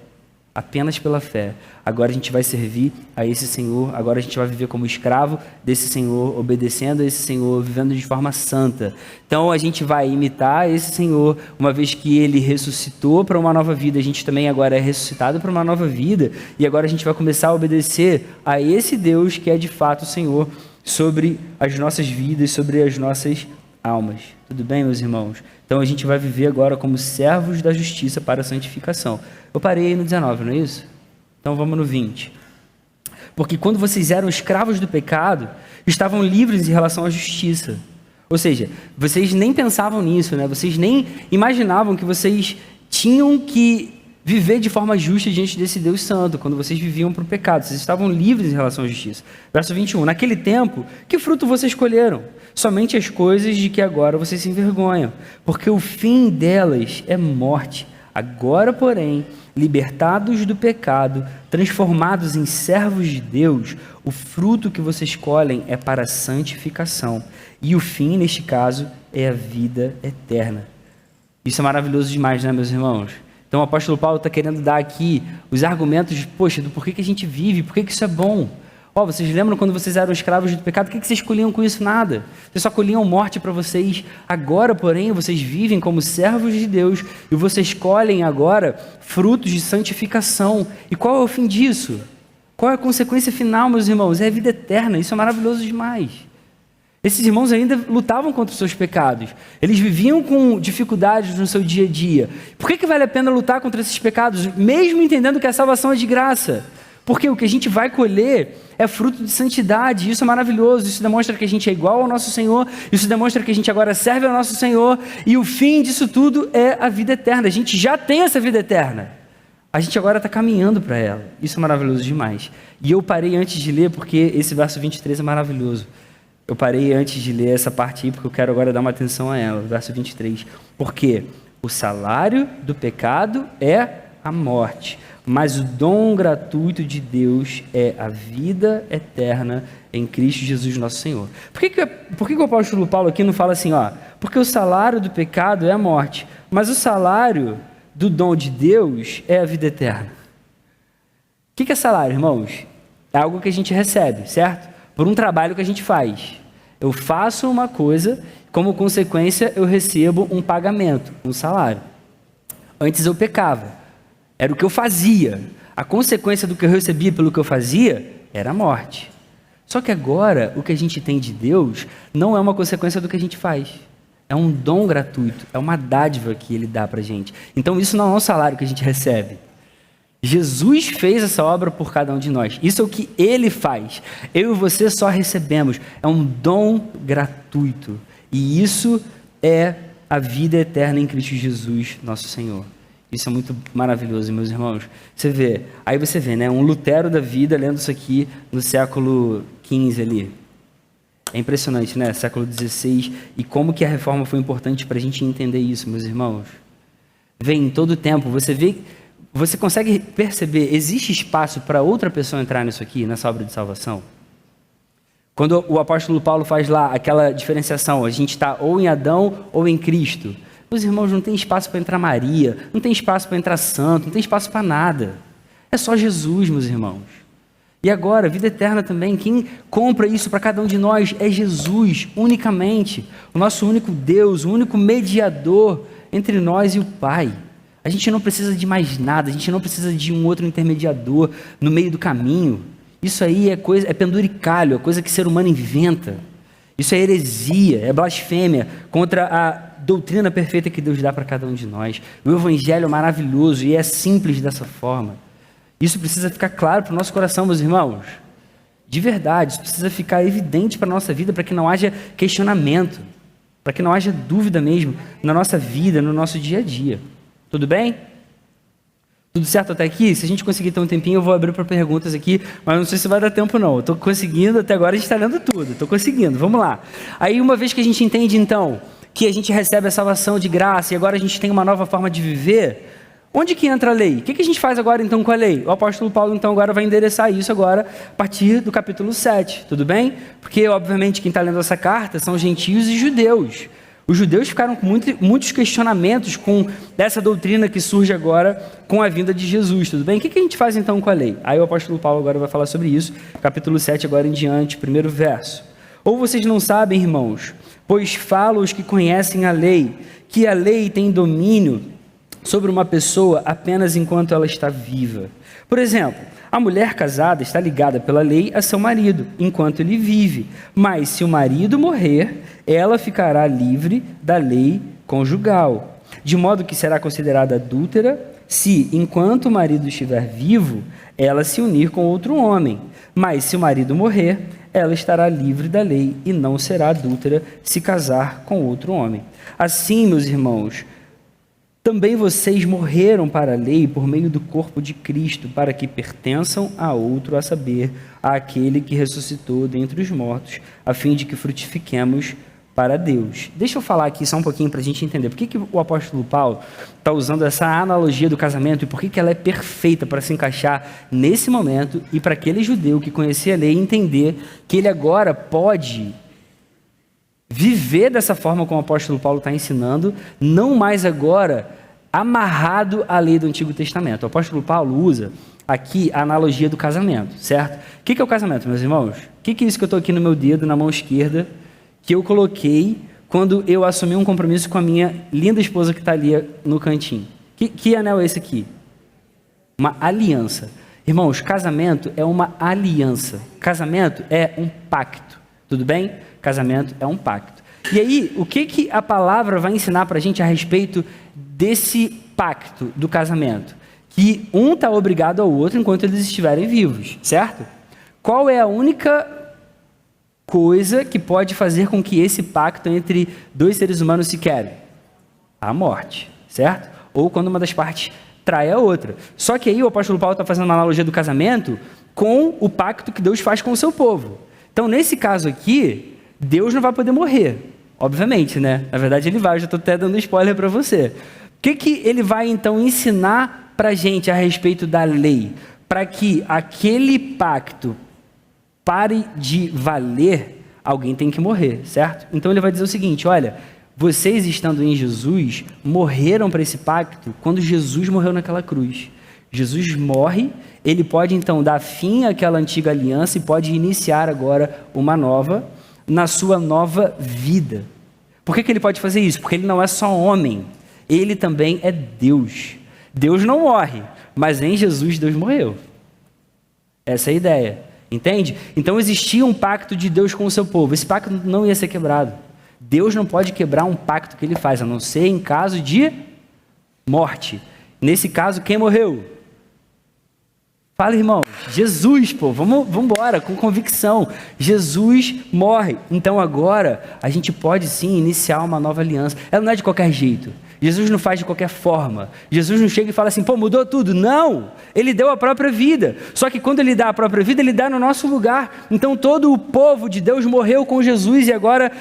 Apenas pela fé. Agora a gente vai servir a esse Senhor, agora a gente vai viver como escravo desse Senhor, obedecendo a esse Senhor, vivendo de forma santa. Então a gente vai imitar esse Senhor, uma vez que ele ressuscitou para uma nova vida, a gente também agora é ressuscitado para uma nova vida, e agora a gente vai começar a obedecer a esse Deus que é de fato o Senhor sobre as nossas vidas, sobre as nossas almas. Tudo bem, meus irmãos? Então a gente vai viver agora como servos da justiça para a santificação. Eu parei no 19, não é isso? Então vamos no 20. Porque quando vocês eram escravos do pecado, estavam livres em relação à justiça. Ou seja, vocês nem pensavam nisso, né? Vocês nem imaginavam que vocês tinham que viver de forma justa diante desse Deus santo, quando vocês viviam para o pecado. Vocês estavam livres em relação à justiça. Verso 21. Naquele tempo, que fruto vocês colheram? Somente as coisas de que agora vocês se envergonham, porque o fim delas é morte. Agora, porém, libertados do pecado, transformados em servos de Deus, o fruto que vocês colhem é para a santificação. E o fim, neste caso, é a vida eterna. Isso é maravilhoso demais, né, meus irmãos? Então o apóstolo Paulo está querendo dar aqui os argumentos, poxa, do porquê que a gente vive, porquê que isso é bom. Vocês lembram quando vocês eram escravos do pecado? O que vocês colhiam com isso? Nada. Vocês só colhiam morte para vocês. Agora, porém, vocês vivem como servos de Deus e vocês colhem agora frutos de santificação. E qual é o fim disso? Qual é a consequência final, meus irmãos? É a vida eterna. Isso é maravilhoso demais. Esses irmãos ainda lutavam contra os seus pecados. Eles viviam com dificuldades no seu dia a dia. Por que vale a pena lutar contra esses pecados, mesmo entendendo que a salvação é de graça? Porque o que a gente vai colher é fruto de santidade. Isso é maravilhoso. Isso demonstra que a gente é igual ao nosso Senhor. Isso demonstra que a gente agora serve ao nosso Senhor. E o fim disso tudo é a vida eterna. A gente já tem essa vida eterna. A gente agora está caminhando para ela. Isso é maravilhoso demais. E eu parei antes de ler porque esse verso 23 é maravilhoso. Eu parei antes de ler essa parte aí porque eu quero agora dar uma atenção a ela. Verso 23. Porque o salário do pecado é a morte. Mas o dom gratuito de Deus é a vida eterna em Cristo Jesus nosso Senhor. Por que o apóstolo Paulo aqui não fala assim, porque o salário do pecado é a morte, mas o salário do dom de Deus é a vida eterna? O que é salário, irmãos? É algo que a gente recebe, certo? Por um trabalho que a gente faz. Eu faço uma coisa, como consequência eu recebo um pagamento, um salário. Antes eu pecava. Era o que eu fazia. A consequência do que eu recebia pelo que eu fazia era a morte. Só que agora, o que a gente tem de Deus não é uma consequência do que a gente faz. É um dom gratuito, é uma dádiva que Ele dá para a gente. Então isso não é um salário que a gente recebe. Jesus fez essa obra por cada um de nós. Isso é o que Ele faz. Eu e você só recebemos. É um dom gratuito. E isso é a vida eterna em Cristo Jesus, nosso Senhor. Isso é muito maravilhoso, meus irmãos. Aí você vê, né? Um Lutero da vida lendo isso aqui no século XV ali. É impressionante, né? Século XVI. E como que a reforma foi importante para a gente entender isso, meus irmãos. Vem em todo tempo, você consegue perceber, existe espaço para outra pessoa entrar nisso aqui, nessa obra de salvação? Quando o apóstolo Paulo faz lá aquela diferenciação, a gente está ou em Adão ou em Cristo. Meus irmãos, não tem espaço para entrar Maria, não tem espaço para entrar santo, não tem espaço para nada. É só Jesus, meus irmãos. E agora, vida eterna também, quem compra isso para cada um de nós é Jesus, unicamente. O nosso único Deus, o único mediador entre nós e o Pai. A gente não precisa de mais nada, a gente não precisa de um outro intermediador no meio do caminho. Isso aí é penduricalho, é coisa que o ser humano inventa. Isso é heresia, é blasfêmia contra a doutrina perfeita que Deus dá para cada um de nós. O Evangelho é maravilhoso e é simples dessa forma. Isso precisa ficar claro para o nosso coração, meus irmãos. De verdade, isso precisa ficar evidente para a nossa vida, para que não haja questionamento, para que não haja dúvida mesmo na nossa vida, no nosso dia a dia. Tudo bem? Tudo certo até aqui? Se a gente conseguir ter um tempinho, eu vou abrir para perguntas aqui, mas não sei se vai dar tempo não. Eu estou conseguindo, até agora a gente está lendo tudo. Estou conseguindo, vamos lá. Aí uma vez que a gente entende então, que a gente recebe a salvação de graça e agora a gente tem uma nova forma de viver, onde que entra a lei? O que a gente faz agora então com a lei? O apóstolo Paulo então agora vai endereçar isso agora a partir do capítulo 7, tudo bem? Porque obviamente quem está lendo essa carta são gentios e judeus. Os judeus ficaram com muitos questionamentos com essa doutrina que surge agora com a vinda de Jesus, tudo bem? O que a gente faz então com a lei? Aí o apóstolo Paulo agora vai falar sobre isso, capítulo 7 agora em diante, primeiro verso. Ou vocês não sabem, irmãos, pois falo os que conhecem a lei, que a lei tem domínio sobre uma pessoa apenas enquanto ela está viva. Por exemplo, a mulher casada está ligada pela lei a seu marido, enquanto ele vive. Mas se o marido morrer, ela ficará livre da lei conjugal. De modo que será considerada adúltera se, enquanto o marido estiver vivo, ela se unir com outro homem. Mas se o marido morrer, ela estará livre da lei e não será adúltera se casar com outro homem. Assim, meus irmãos, também vocês morreram para a lei por meio do corpo de Cristo, para que pertençam a outro, a saber, àquele que ressuscitou dentre os mortos, a fim de que frutifiquemos para Deus. Deixa eu falar aqui só um pouquinho para a gente entender por que o apóstolo Paulo está usando essa analogia do casamento e por que ela é perfeita para se encaixar nesse momento e para aquele judeu que conhecia a lei entender que ele agora pode viver dessa forma como o apóstolo Paulo está ensinando, não mais agora amarrado à lei do Antigo Testamento. O apóstolo Paulo usa aqui a analogia do casamento, certo? O que é o casamento, meus irmãos? O que é isso que eu estou aqui no meu dedo, na mão esquerda, que eu coloquei quando eu assumi um compromisso com a minha linda esposa que está ali no cantinho? Que anel é esse aqui? Uma aliança. Irmãos, casamento é uma aliança. Casamento é um pacto. Tudo bem? Casamento é um pacto. E aí, o que a palavra vai ensinar para a gente a respeito desse pacto do casamento? Que um está obrigado ao outro enquanto eles estiverem vivos, certo? Qual é a única coisa que pode fazer com que esse pacto entre dois seres humanos se quebre? A morte, certo? Ou quando uma das partes trai a outra. Só que aí o apóstolo Paulo está fazendo uma analogia do casamento com o pacto que Deus faz com o seu povo. Então, nesse caso aqui, Deus não vai poder morrer, obviamente, né? Na verdade, ele vai, eu já estou até dando spoiler para você. O que ele vai, então, ensinar para a gente a respeito da lei? Para que aquele pacto pare de valer, alguém tem que morrer, certo? Então, ele vai dizer o seguinte, olha, vocês estando em Jesus, morreram para esse pacto quando Jesus morreu naquela cruz. Jesus morre, ele pode, então, dar fim àquela antiga aliança e pode iniciar agora uma nova, na sua nova vida. Por que ele pode fazer isso? Porque ele não é só homem, ele também é Deus. Deus não morre, mas em Jesus Deus morreu. Essa é a ideia, entende? Então existia um pacto de Deus com o seu povo, esse pacto não ia ser quebrado. Deus não pode quebrar um pacto que ele faz, a não ser em caso de morte. Nesse caso, quem morreu? Fala, irmão, Jesus, pô, vamos embora, com convicção. Jesus morre. Então agora a gente pode sim iniciar uma nova aliança. Ela não é de qualquer jeito. Jesus não faz de qualquer forma. Jesus não chega e fala assim, pô, mudou tudo. Não, ele deu a própria vida. Só que quando ele dá a própria vida, ele dá no nosso lugar. Então todo o povo de Deus morreu com Jesus e agora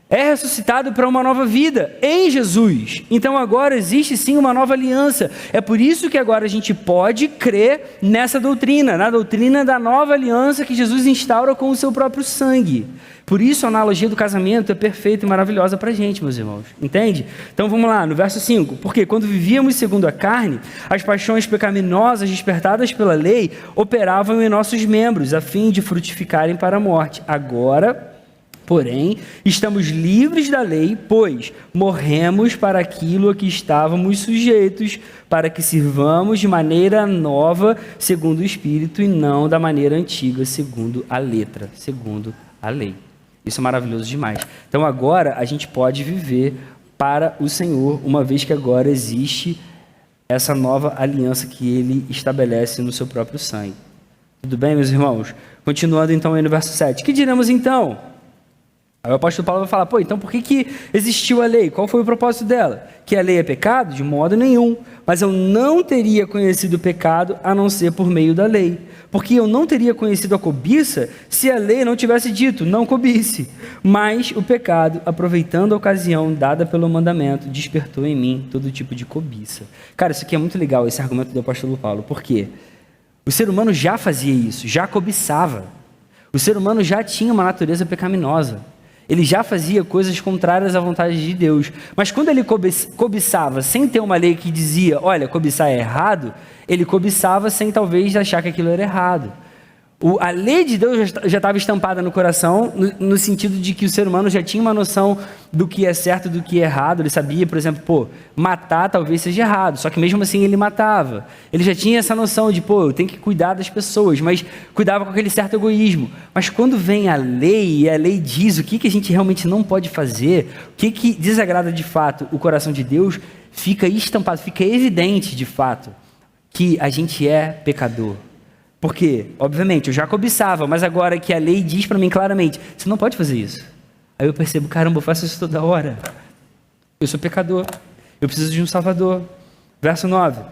é ressuscitado para uma nova vida em Jesus. Então agora existe sim uma nova aliança. É por isso que agora a gente pode crer nessa doutrina, na doutrina da nova aliança que Jesus instaura com o seu próprio sangue. Por isso a analogia do casamento é perfeita e maravilhosa para a gente, meus irmãos. Entende? Então vamos lá, no verso 5. Porque quando vivíamos segundo a carne, as paixões pecaminosas despertadas pela lei operavam em nossos membros, a fim de frutificarem para a morte. Agora, porém, estamos livres da lei, pois morremos para aquilo a que estávamos sujeitos, para que sirvamos de maneira nova, segundo o Espírito, e não da maneira antiga, segundo a letra, segundo a lei. Isso é maravilhoso demais. Então agora a gente pode viver para o Senhor, uma vez que agora existe essa nova aliança que Ele estabelece no seu próprio sangue. Tudo bem, meus irmãos? Continuando então aí no verso 7. Que diremos então? Aí o apóstolo Paulo vai falar, pô, então por que existiu a lei? Qual foi o propósito dela? Que a lei é pecado? De modo nenhum. Mas eu não teria conhecido o pecado a não ser por meio da lei. Porque eu não teria conhecido a cobiça se a lei não tivesse dito, não cobice. Mas o pecado, aproveitando a ocasião dada pelo mandamento, despertou em mim todo tipo de cobiça. Cara, isso aqui é muito legal, esse argumento do apóstolo Paulo. Por quê? O ser humano já fazia isso, já cobiçava. O ser humano já tinha uma natureza pecaminosa. Ele já fazia coisas contrárias à vontade de Deus. Mas quando ele cobiçava sem ter uma lei que dizia, olha, cobiçar é errado, ele cobiçava sem talvez achar que aquilo era errado. A lei de Deus já estava estampada no coração, no sentido de que o ser humano já tinha uma noção do que é certo e do que é errado. Ele sabia, por exemplo, pô, matar talvez seja errado, só que mesmo assim ele matava. Ele já tinha essa noção de, pô, eu tenho que cuidar das pessoas, mas cuidava com aquele certo egoísmo. Mas quando vem a lei, e a lei diz o que a gente realmente não pode fazer, o que desagrada de fato o coração de Deus, fica estampado, fica evidente de fato que a gente é pecador. Porque, obviamente, eu já cobiçava, mas agora que a lei diz para mim claramente, você não pode fazer isso. Aí eu percebo, caramba, eu faço isso toda hora. Eu sou pecador, eu preciso de um Salvador. Verso 9.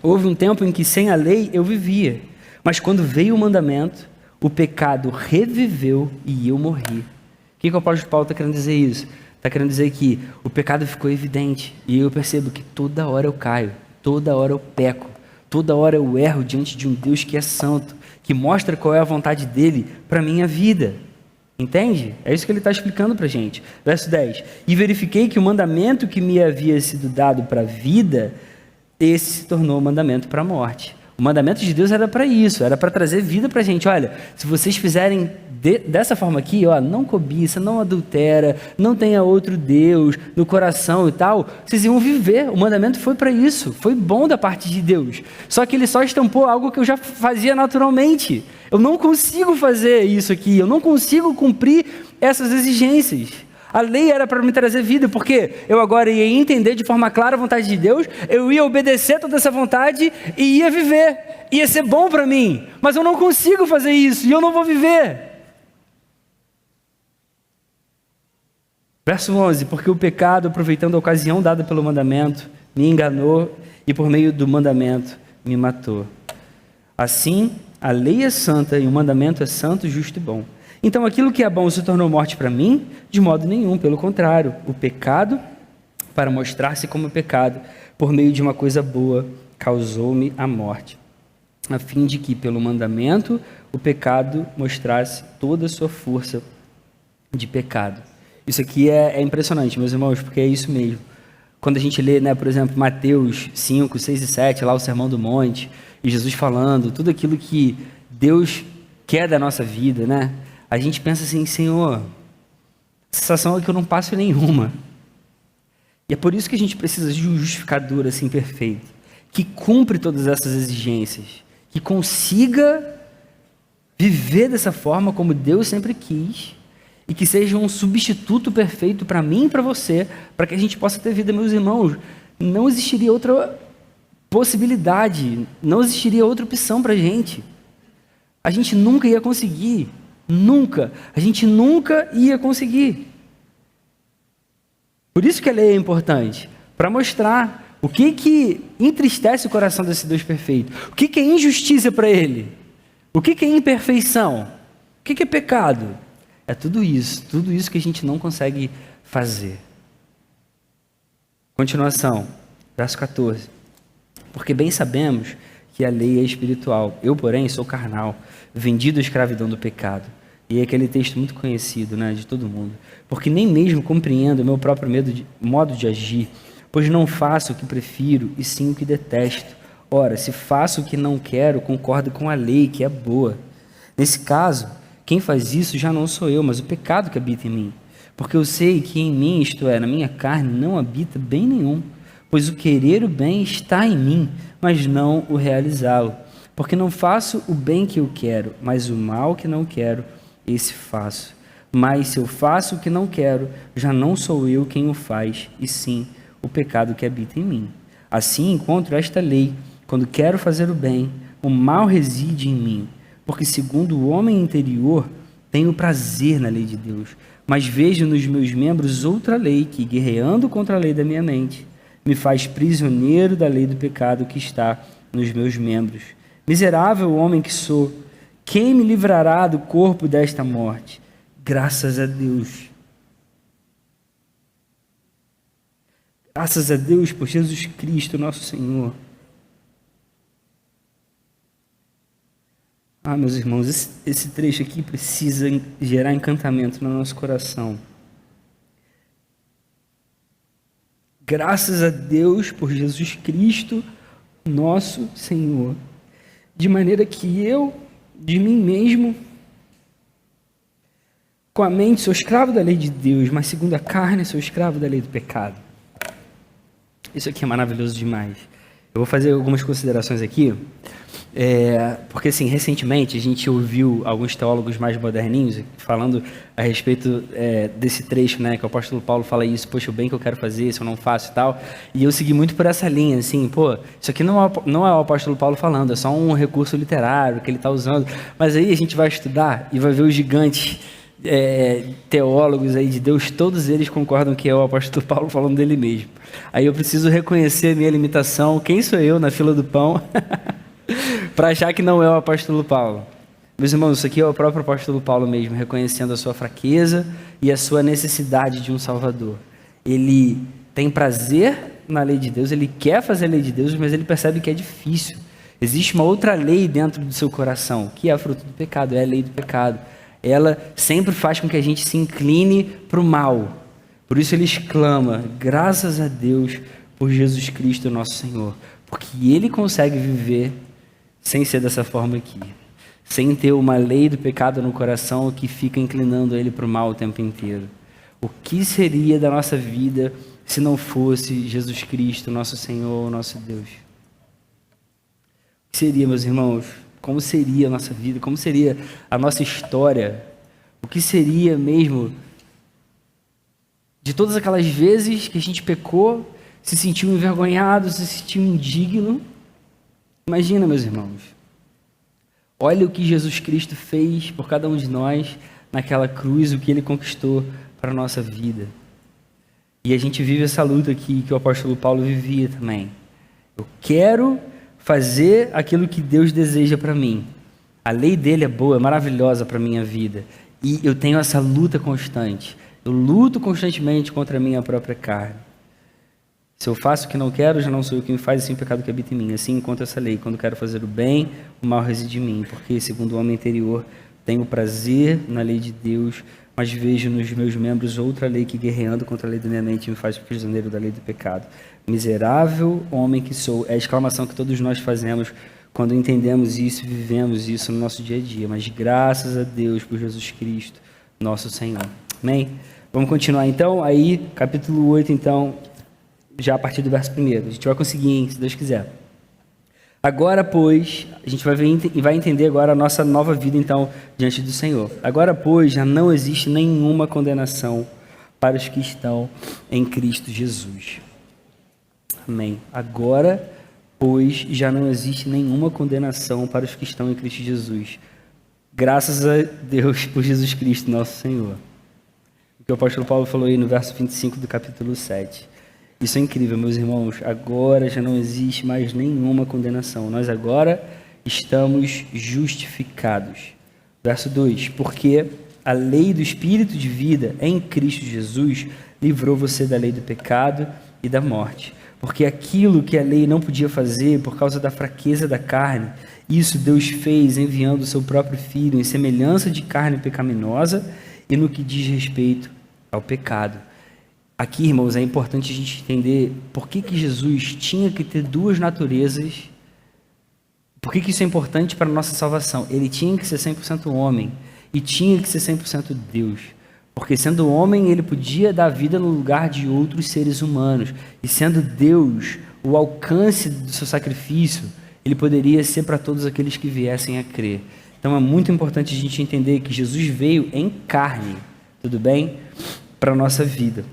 Houve um tempo em que sem a lei eu vivia, mas quando veio o mandamento, o pecado reviveu e eu morri. que o apóstolo Paulo está querendo dizer isso? Está querendo dizer que o pecado ficou evidente e eu percebo que toda hora eu caio, toda hora eu peco, toda hora eu erro diante de um Deus que é santo, que mostra qual é a vontade dele para a minha vida. Entende? É isso que ele está explicando para a gente. Verso 10. E verifiquei que o mandamento que me havia sido dado para a vida, esse se tornou mandamento para a morte. O mandamento de Deus era para isso, era para trazer vida para a gente. Olha, se vocês fizerem dessa forma aqui, ó, não cobiça, não adultera, não tenha outro Deus no coração e tal, vocês iam viver. O mandamento foi para isso, foi bom da parte de Deus. Só que ele só estampou algo que eu já fazia naturalmente. Eu não consigo fazer isso aqui, eu não consigo cumprir essas exigências. A lei era para me trazer vida, porque eu agora ia entender de forma clara a vontade de Deus, eu ia obedecer toda essa vontade e ia viver. Ia ser bom para mim, mas eu não consigo fazer isso e eu não vou viver. Verso 11, porque o pecado, aproveitando a ocasião dada pelo mandamento, me enganou e por meio do mandamento me matou. Assim, a lei é santa e o mandamento é santo, justo e bom. Então, aquilo que é bom se tornou morte para mim? De modo nenhum, pelo contrário. O pecado, para mostrar-se como pecado, por meio de uma coisa boa, causou-me a morte, a fim de que, pelo mandamento, o pecado mostrasse toda a sua força de pecado. Isso aqui é impressionante, meus irmãos, porque é isso mesmo. Quando a gente lê, né, por exemplo, Mateus 5, 6 e 7, lá o Sermão do Monte, e Jesus falando, tudo aquilo que Deus quer da nossa vida, né? A gente pensa assim, Senhor, a sensação é que eu não passo nenhuma. E é por isso que a gente precisa de um justificador assim perfeito, que cumpre todas essas exigências, que consiga viver dessa forma como Deus sempre quis, e que seja um substituto perfeito para mim e para você, para que a gente possa ter vida, meus irmãos. Não existiria outra possibilidade, não existiria outra opção para a gente. A gente nunca ia conseguir. Nunca. A gente nunca ia conseguir. Por isso que a lei é importante, para mostrar o que entristece o coração desse Deus perfeito, o que é injustiça para ele, o que é imperfeição, o que é pecado. É tudo isso que a gente não consegue fazer. Continuação, verso 14. Porque bem sabemos que a lei é espiritual. Eu, porém, sou carnal, vendido à escravidão do pecado. E é aquele texto muito conhecido, né, de todo mundo. Porque nem mesmo compreendo o meu próprio modo de agir, pois não faço o que prefiro, e sim o que detesto. Ora, se faço o que não quero, concordo com a lei, que é boa. Nesse caso, quem faz isso já não sou eu, mas o pecado que habita em mim. Porque eu sei que em mim, isto é, na minha carne, não habita bem nenhum. Pois o querer o bem está em mim, mas não o realizá-lo. Porque não faço o bem que eu quero, mas o mal que não quero, esse faço. Mas se eu faço o que não quero, já não sou eu quem o faz, e sim o pecado que habita em mim. Assim encontro esta lei: quando quero fazer o bem, o mal reside em mim. Porque segundo o homem interior, tenho prazer na lei de Deus. Mas vejo nos meus membros outra lei que, guerreando contra a lei da minha mente, me faz prisioneiro da lei do pecado que está nos meus membros. Miserável homem que sou, quem me livrará do corpo desta morte? Graças a Deus. Graças a Deus por Jesus Cristo, nosso Senhor. Ah, meus irmãos, esse trecho aqui precisa gerar encantamento no nosso coração. Graças a Deus por Jesus Cristo, nosso Senhor. De maneira que eu, de mim mesmo, com a mente sou escravo da lei de Deus, mas segundo a carne sou escravo da lei do pecado. Isso aqui é maravilhoso demais. Eu vou fazer algumas considerações aqui, porque assim, recentemente a gente ouviu alguns teólogos mais moderninhos falando a respeito desse trecho, né, que o apóstolo Paulo fala isso, poxa, o bem que eu quero fazer, isso eu não faço e tal, e eu segui muito por essa linha, assim, isso aqui não é o apóstolo Paulo falando, é só um recurso literário que ele está usando, mas aí a gente vai estudar e vai ver os gigantes teólogos aí de Deus, todos eles concordam que é o apóstolo Paulo falando dele mesmo. Aí eu preciso reconhecer a minha limitação, quem sou eu na fila do pão, para achar que não é o apóstolo Paulo. Meus irmãos, isso aqui é o próprio apóstolo Paulo mesmo, reconhecendo a sua fraqueza e a sua necessidade de um Salvador. Ele tem prazer na lei de Deus, ele quer fazer a lei de Deus, mas ele percebe que é difícil. Existe uma outra lei dentro do seu coração, que é a fruta do pecado, é a lei do pecado. Ela sempre faz com que a gente se incline para o mal. Por isso ele exclama, graças a Deus por Jesus Cristo, nosso Senhor. Porque ele consegue viver sem ser dessa forma aqui. Sem ter uma lei do pecado no coração que fica inclinando ele para o mal o tempo inteiro. O que seria da nossa vida se não fosse Jesus Cristo, nosso Senhor, nosso Deus? O que seria, meus irmãos? Como seria a nossa vida? Como seria a nossa história? O que seria mesmo de todas aquelas vezes que a gente pecou, se sentiu envergonhado, se sentiu indigno? Imagina, meus irmãos. Olha o que Jesus Cristo fez por cada um de nós naquela cruz, o que ele conquistou para a nossa vida. E a gente vive essa luta aqui que o apóstolo Paulo vivia também. Eu quero fazer aquilo que Deus deseja para mim. A lei dele é boa, é maravilhosa para a minha vida. E eu tenho essa luta constante. Eu luto constantemente contra a minha própria carne. Se eu faço o que não quero, já não sou eu quem faz, assim o pecado que habita em mim. Assim encontro essa lei. Quando quero fazer o bem, o mal reside em mim. Porque, segundo o homem interior, tenho prazer na lei de Deus, mas vejo nos meus membros outra lei que, guerreando contra a lei da minha mente, me faz prisioneiro da lei do pecado. Miserável homem que sou. É a exclamação que todos nós fazemos quando entendemos isso e vivemos isso no nosso dia a dia. Mas graças a Deus por Jesus Cristo, nosso Senhor. Amém? Vamos continuar então. Aí, capítulo 8, então, já a partir do verso 1. A gente vai conseguir, hein, se Deus quiser. Agora, pois, a gente vai ver e vai entender agora a nossa nova vida, então, diante do Senhor. Agora, pois, já não existe nenhuma condenação para os que estão em Cristo Jesus. Amém. Agora, pois, já não existe nenhuma condenação para os que estão em Cristo Jesus. Graças a Deus por Jesus Cristo, nosso Senhor. O que o apóstolo Paulo falou aí no verso 25 do capítulo 7. Isso é incrível, meus irmãos. Agora já não existe mais nenhuma condenação. Nós agora estamos justificados. Verso 2. Porque a lei do Espírito de vida em Cristo Jesus livrou você da lei do pecado e da morte. Porque aquilo que a lei não podia fazer por causa da fraqueza da carne, isso Deus fez enviando o seu próprio Filho em semelhança de carne pecaminosa e no que diz respeito ao pecado. Aqui, irmãos, é importante a gente entender por que Jesus tinha que ter duas naturezas. Por que isso é importante para a nossa salvação? Ele tinha que ser 100% homem e tinha que ser 100% Deus. Porque sendo homem, ele podia dar vida no lugar de outros seres humanos. E sendo Deus, o alcance do seu sacrifício, ele poderia ser para todos aqueles que viessem a crer. Então é muito importante a gente entender que Jesus veio em carne, tudo bem? Para a nossa vida.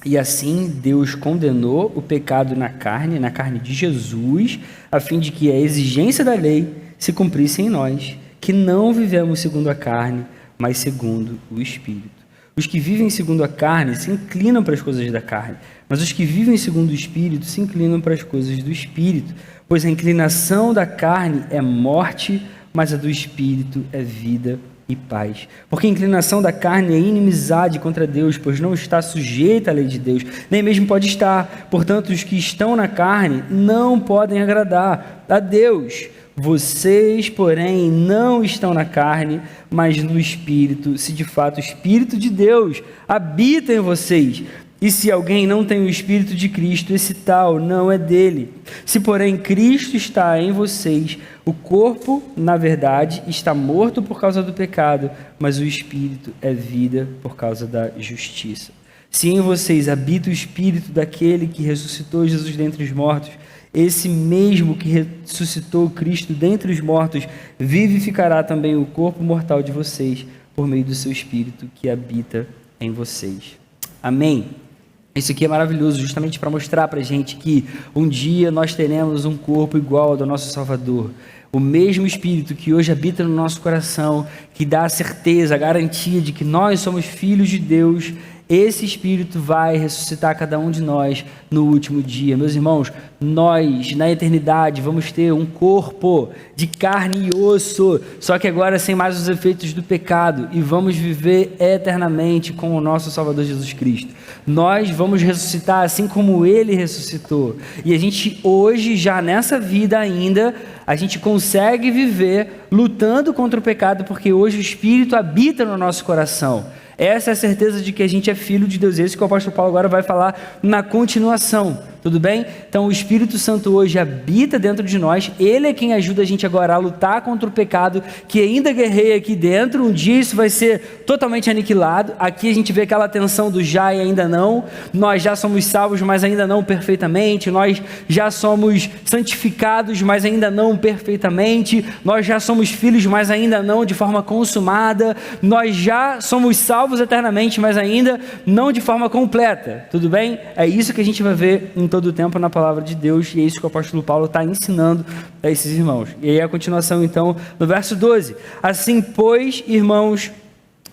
E assim Deus condenou o pecado na carne de Jesus, a fim de que a exigência da lei se cumprisse em nós, que não vivemos segundo a carne, mas segundo o Espírito. Os que vivem segundo a carne se inclinam para as coisas da carne, mas os que vivem segundo o Espírito se inclinam para as coisas do Espírito, pois a inclinação da carne é morte, mas a do Espírito é vida e paz. Porque a inclinação da carne é inimizade contra Deus, pois não está sujeita à lei de Deus, nem mesmo pode estar. Portanto, os que estão na carne não podem agradar a Deus. Vocês, porém, não estão na carne, mas no Espírito, se de fato o Espírito de Deus habita em vocês. E se alguém não tem o Espírito de Cristo, esse tal não é dele. Se, porém, Cristo está em vocês, o corpo, na verdade, está morto por causa do pecado, mas o Espírito é vida por causa da justiça. Se em vocês habita o Espírito daquele que ressuscitou Jesus dentre os mortos, esse mesmo que ressuscitou Cristo dentre os mortos, vivificará também o corpo mortal de vocês, por meio do seu Espírito que habita em vocês. Amém? Isso aqui é maravilhoso, justamente para mostrar para a gente que um dia nós teremos um corpo igual ao do nosso Salvador. O mesmo Espírito que hoje habita no nosso coração, que dá a certeza, a garantia de que nós somos filhos de Deus, esse Espírito vai ressuscitar cada um de nós no último dia. Meus irmãos, nós, na eternidade, vamos ter um corpo de carne e osso, só que agora sem mais os efeitos do pecado, e vamos viver eternamente com o nosso Salvador Jesus Cristo. Nós vamos ressuscitar assim como Ele ressuscitou. E a gente hoje, já nessa vida ainda, a gente consegue viver lutando contra o pecado, porque hoje o Espírito habita no nosso coração. Essa é a certeza de que a gente é filho de Deus. Esse que o apóstolo Paulo agora vai falar na continuação, tudo bem? Então o Espírito Santo hoje habita dentro de nós, Ele é quem ajuda a gente agora a lutar contra o pecado, que ainda guerreia aqui dentro. Um dia isso vai ser totalmente aniquilado. Aqui a gente vê aquela tensão do já e ainda não. Nós já somos salvos, mas ainda não perfeitamente. Nós já somos santificados, mas ainda não perfeitamente. Nós já somos filhos, mas ainda não de forma consumada. Nós já somos salvos eternamente, mas ainda não de forma completa, tudo bem? É isso que a gente vai ver em todo o tempo na palavra de Deus, e é isso que o apóstolo Paulo está ensinando a esses irmãos. E aí a continuação então, no verso 12: assim, pois, irmãos,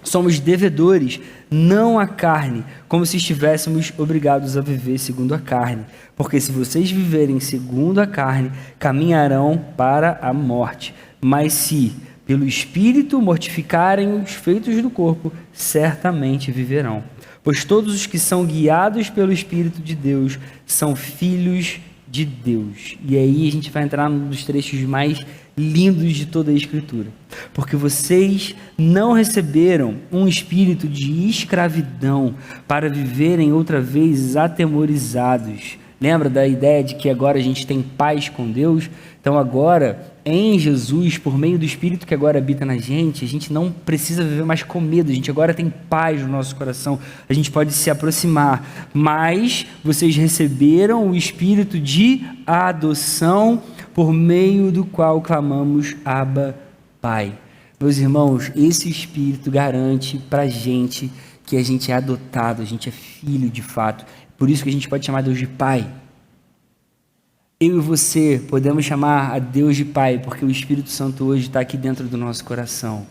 somos devedores, não à carne, como se estivéssemos obrigados a viver segundo a carne, porque se vocês viverem segundo a carne, caminharão para a morte, mas se pelo Espírito mortificarem os feitos do corpo, certamente viverão. Pois todos os que são guiados pelo Espírito de Deus são filhos de Deus. E aí a gente vai entrar num dos trechos mais lindos de toda a Escritura. Porque vocês não receberam um espírito de escravidão para viverem outra vez atemorizados. Lembra da ideia de que agora a gente tem paz com Deus? Então agora, em Jesus, por meio do Espírito que agora habita na gente, a gente não precisa viver mais com medo, a gente agora tem paz no nosso coração, a gente pode se aproximar. Mas vocês receberam o Espírito de adoção, por meio do qual clamamos, Abba, Pai. Meus irmãos, esse Espírito garante para a gente que a gente é adotado, a gente é filho de fato. Por isso que a gente pode chamar Deus de Pai. Eu e você podemos chamar a Deus de Pai, porque o Espírito Santo hoje está aqui dentro do nosso coração.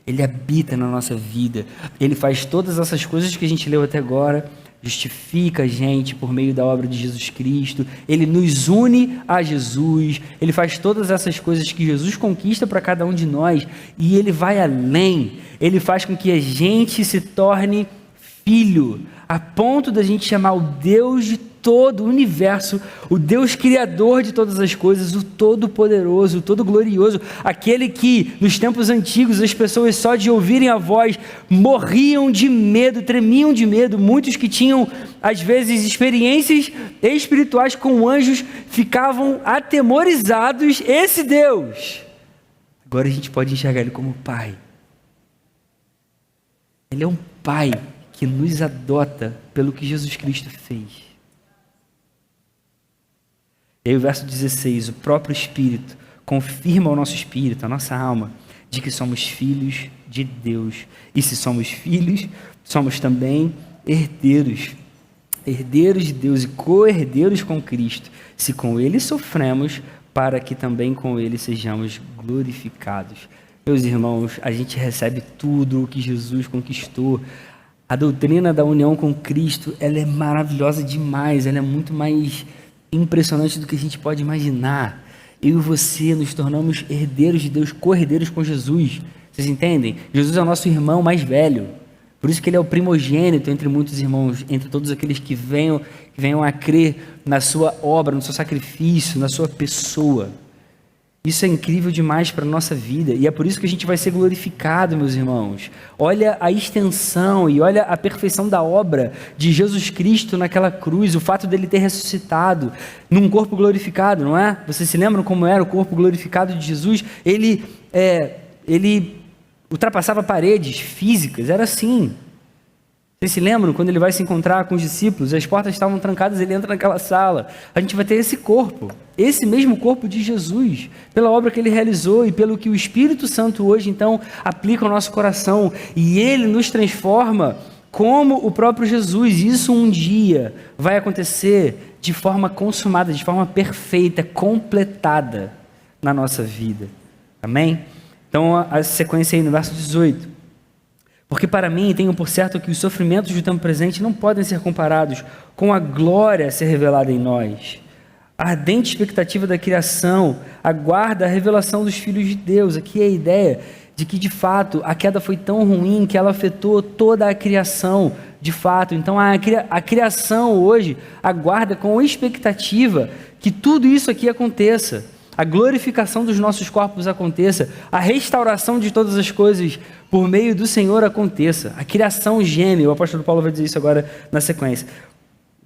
Ele habita na nossa vida. Ele faz todas essas coisas que a gente leu até agora, justifica a gente por meio da obra de Jesus Cristo. Ele nos une a Jesus. Ele faz todas essas coisas que Jesus conquista para cada um de nós. E Ele vai além. Ele faz com que a gente se torne filho, a ponto da gente chamar o Deus de todo o universo, o Deus criador de todas as coisas, o todo-poderoso, o todo-glorioso, aquele que nos tempos antigos as pessoas só de ouvirem a voz morriam de medo, tremiam de medo. Muitos que tinham às vezes experiências espirituais com anjos ficavam atemorizados. Esse Deus, agora a gente pode enxergar Ele como Pai. Ele é um Pai que nos adota pelo que Jesus Cristo fez. E aí o verso 16, o próprio Espírito confirma ao nosso espírito, à nossa alma, de que somos filhos de Deus. E se somos filhos, somos também herdeiros. Herdeiros de Deus e co-herdeiros com Cristo. Se com Ele sofremos, para que também com Ele sejamos glorificados. Meus irmãos, a gente recebe tudo o que Jesus conquistou. A doutrina da união com Cristo, ela é maravilhosa demais, ela é muito mais impressionante do que a gente pode imaginar. Eu e você nos tornamos herdeiros de Deus, co-herdeiros com Jesus. Vocês entendem? Jesus é o nosso irmão mais velho. Por isso que Ele é o primogênito entre muitos irmãos, entre todos aqueles que venham a crer na sua obra, no seu sacrifício, na sua pessoa. Isso é incrível demais para a nossa vida, e é por isso que a gente vai ser glorificado, meus irmãos. Olha a extensão e olha a perfeição da obra de Jesus Cristo naquela cruz, o fato dele ter ressuscitado num corpo glorificado, não é? Vocês se lembram como era o corpo glorificado de Jesus? Ele ultrapassava paredes físicas, era assim. Vocês se lembram quando ele vai se encontrar com os discípulos, as portas estavam trancadas, ele entra naquela sala. A gente vai ter esse corpo, esse mesmo corpo de Jesus, pela obra que ele realizou e pelo que o Espírito Santo hoje então aplica ao nosso coração, e ele nos transforma como o próprio Jesus. Isso um dia vai acontecer de forma consumada, de forma perfeita, completada na nossa vida. Amém? Então a sequência aí no verso 18. Porque para mim tenho por certo que os sofrimentos do tempo presente não podem ser comparados com a glória a ser revelada em nós. A ardente expectativa da criação aguarda a revelação dos filhos de Deus. Aqui é a ideia de que, de fato, a queda foi tão ruim que ela afetou toda a criação, de fato. Então, a criação hoje aguarda com expectativa que tudo isso aqui aconteça. A glorificação dos nossos corpos aconteça. A restauração de todas as coisas por meio do Senhor aconteça. A criação geme. O apóstolo Paulo vai dizer isso agora na sequência.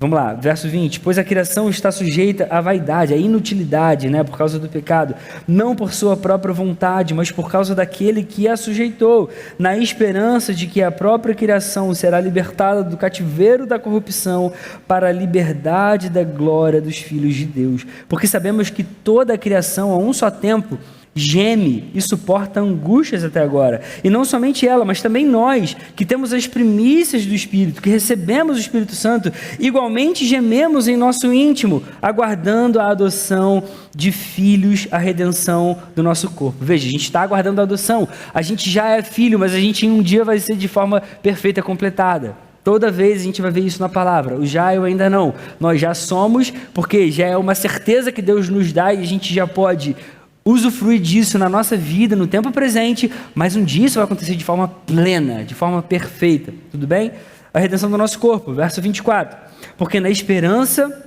Vamos lá, verso 20. Pois a criação está sujeita à vaidade, à inutilidade, por causa do pecado, não por sua própria vontade, mas por causa daquele que a sujeitou, na esperança de que a própria criação será libertada do cativeiro da corrupção para a liberdade da glória dos filhos de Deus. Porque sabemos que toda a criação, a um só tempo, geme e suporta angústias até agora. E não somente ela, mas também nós, que temos as primícias do Espírito, que recebemos o Espírito Santo, igualmente gememos em nosso íntimo, aguardando a adoção de filhos, a redenção do nosso corpo. Veja, a gente está aguardando a adoção. A gente já é filho, mas a gente um dia vai ser de forma perfeita, completada. Toda vez a gente vai ver isso na palavra. O já eu ainda não. Nós já somos, porque já é uma certeza que Deus nos dá e a gente já pode usufruir disso na nossa vida, no tempo presente, mas um dia isso vai acontecer de forma plena, de forma perfeita, tudo bem? A redenção do nosso corpo, verso 24, porque na esperança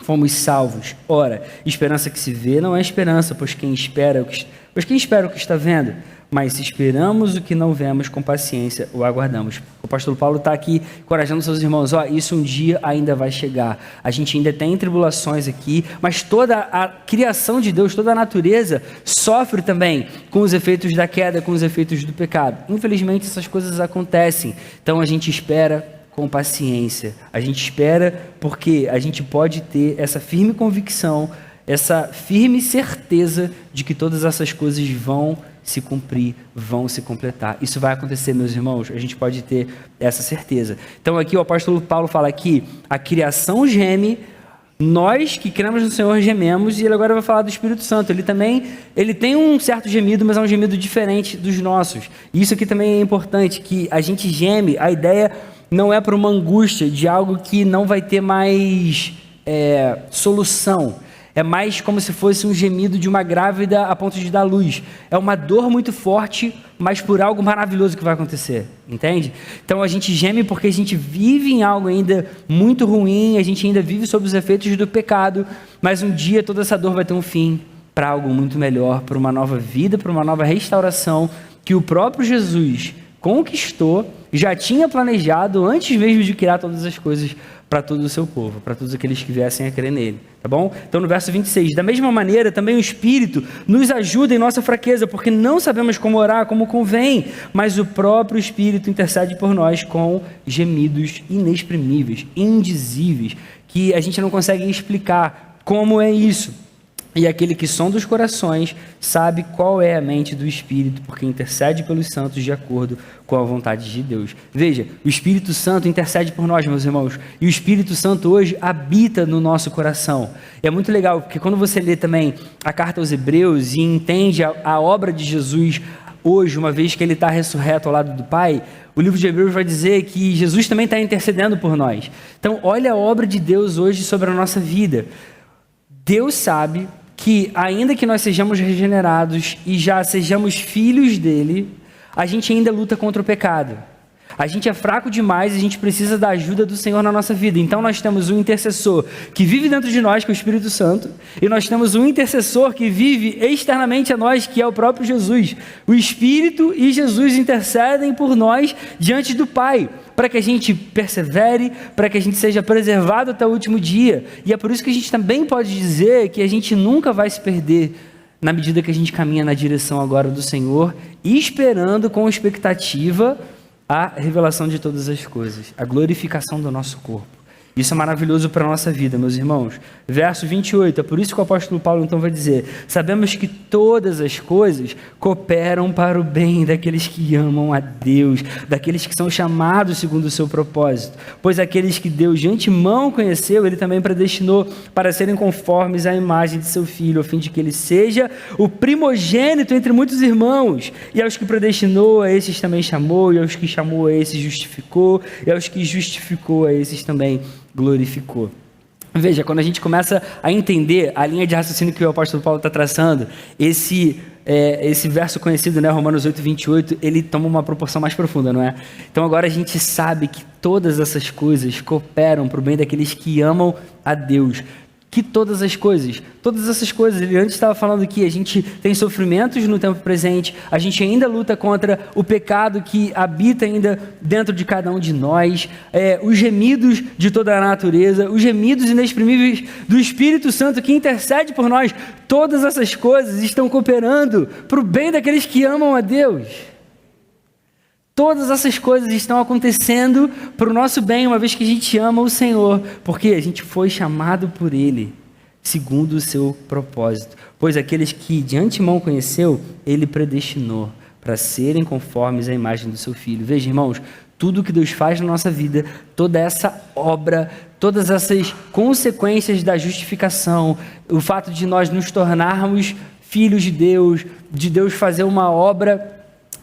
fomos salvos. Ora, esperança que se vê não é esperança, pois quem espera o que está vendo? Mas se esperamos o que não vemos, com paciência o aguardamos. O apóstolo Paulo está aqui encorajando seus irmãos, isso um dia ainda vai chegar. A gente ainda tem tribulações aqui, mas toda a criação de Deus, toda a natureza sofre também com os efeitos da queda, com os efeitos do pecado. Infelizmente essas coisas acontecem, então a gente espera com paciência. A gente espera porque a gente pode ter essa firme convicção, essa firme certeza de que todas essas coisas vão se cumprir, vão se completar. Isso vai acontecer, meus irmãos, a gente pode ter essa certeza. Então aqui o apóstolo Paulo fala que a criação geme, nós que cremos no Senhor gememos, e ele agora vai falar do Espírito Santo. Ele tem um certo gemido, mas é um gemido diferente dos nossos. E isso aqui também é importante, que a gente geme, a ideia não é para uma angústia de algo que não vai ter mais solução. É mais como se fosse um gemido de uma grávida a ponto de dar luz. É uma dor muito forte, mas por algo maravilhoso que vai acontecer, entende? Então a gente geme porque a gente vive em algo ainda muito ruim, a gente ainda vive sob os efeitos do pecado, mas um dia toda essa dor vai ter um fim para algo muito melhor, para uma nova vida, para uma nova restauração que o próprio Jesus conquistou, já tinha planejado antes mesmo de criar todas as coisas para todo o seu povo, para todos aqueles que viessem a crer nele, tá bom? Então no verso 26, da mesma maneira também o Espírito nos ajuda em nossa fraqueza, porque não sabemos como orar como convém, mas o próprio Espírito intercede por nós com gemidos inexprimíveis, indizíveis, que a gente não consegue explicar como é isso. E aquele que sonda os corações sabe qual é a mente do Espírito, porque intercede pelos santos de acordo com a vontade de Deus. Veja, o Espírito Santo intercede por nós, meus irmãos, e o Espírito Santo hoje habita no nosso coração. E é muito legal, porque quando você lê também a carta aos Hebreus e entende a obra de Jesus hoje, uma vez que ele está ressurreto ao lado do Pai, o livro de Hebreus vai dizer que Jesus também está intercedendo por nós. Então, olha a obra de Deus hoje sobre a nossa vida. Deus sabe que ainda que nós sejamos regenerados e já sejamos filhos dele, a gente ainda luta contra o pecado. A gente é fraco demais e a gente precisa da ajuda do Senhor na nossa vida. Então nós temos um intercessor que vive dentro de nós, que é o Espírito Santo, e nós temos um intercessor que vive externamente a nós, que é o próprio Jesus. O Espírito e Jesus intercedem por nós diante do Pai, para que a gente persevere, para que a gente seja preservado até o último dia. E é por isso que a gente também pode dizer que a gente nunca vai se perder na medida que a gente caminha na direção agora do Senhor, esperando com expectativa a revelação de todas as coisas, a glorificação do nosso corpo. Isso é maravilhoso para a nossa vida, meus irmãos. Verso 28, é por isso que o apóstolo Paulo então vai dizer: sabemos que todas as coisas cooperam para o bem daqueles que amam a Deus, daqueles que são chamados segundo o seu propósito. Pois aqueles que Deus de antemão conheceu, ele também predestinou para serem conformes à imagem de seu Filho, a fim de que ele seja o primogênito entre muitos irmãos. E aos que predestinou, a esses também chamou, e aos que chamou, a esses justificou, e aos que justificou, a esses também glorificou. Veja, quando a gente começa a entender a linha de raciocínio que o apóstolo Paulo está traçando, esse verso conhecido, né, Romanos 8, 28, ele toma uma proporção mais profunda, não é? Então agora a gente sabe que todas essas coisas cooperam para o bem daqueles que amam a Deus. Que todas essas coisas, ele antes estava falando que a gente tem sofrimentos no tempo presente, a gente ainda luta contra o pecado que habita ainda dentro de cada um de nós, os gemidos de toda a natureza, os gemidos inexprimíveis do Espírito Santo que intercede por nós. Todas essas coisas estão cooperando para o bem daqueles que amam a Deus. Todas essas coisas estão acontecendo para o nosso bem, uma vez que a gente ama o Senhor, porque a gente foi chamado por Ele, segundo o seu propósito. Pois aqueles que de antemão conheceu, Ele predestinou para serem conformes à imagem do seu Filho. Veja, irmãos, tudo que Deus faz na nossa vida, toda essa obra, todas essas consequências da justificação, o fato de nós nos tornarmos filhos de Deus fazer uma obra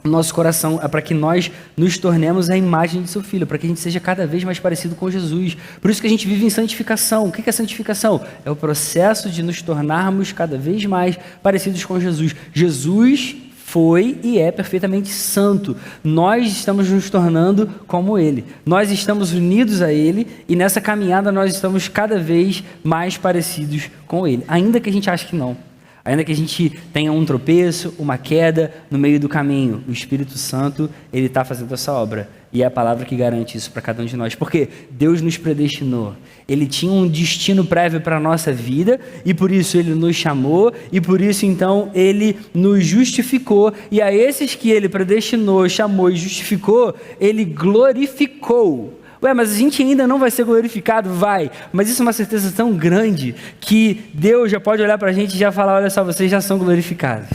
nosso coração, é para que nós nos tornemos a imagem de seu Filho, para que a gente seja cada vez mais parecido com Jesus. Por isso que a gente vive em santificação. O que é santificação? É o processo de nos tornarmos cada vez mais parecidos com Jesus. Jesus foi e é perfeitamente santo. Nós estamos nos tornando como Ele. Nós estamos unidos a Ele e nessa caminhada nós estamos cada vez mais parecidos com Ele, ainda que a gente ache que não. Ainda que a gente tenha um tropeço, uma queda no meio do caminho, o Espírito Santo, Ele está fazendo essa obra. E é a palavra que garante isso para cada um de nós. Porque Deus nos predestinou. Ele tinha um destino prévio para a nossa vida e por isso Ele nos chamou e por isso então Ele nos justificou. E a esses que Ele predestinou, chamou e justificou, Ele glorificou. Ué, mas a gente ainda não vai ser glorificado? Vai. Mas isso é uma certeza tão grande que Deus já pode olhar para a gente e já falar: olha só, vocês já são glorificados.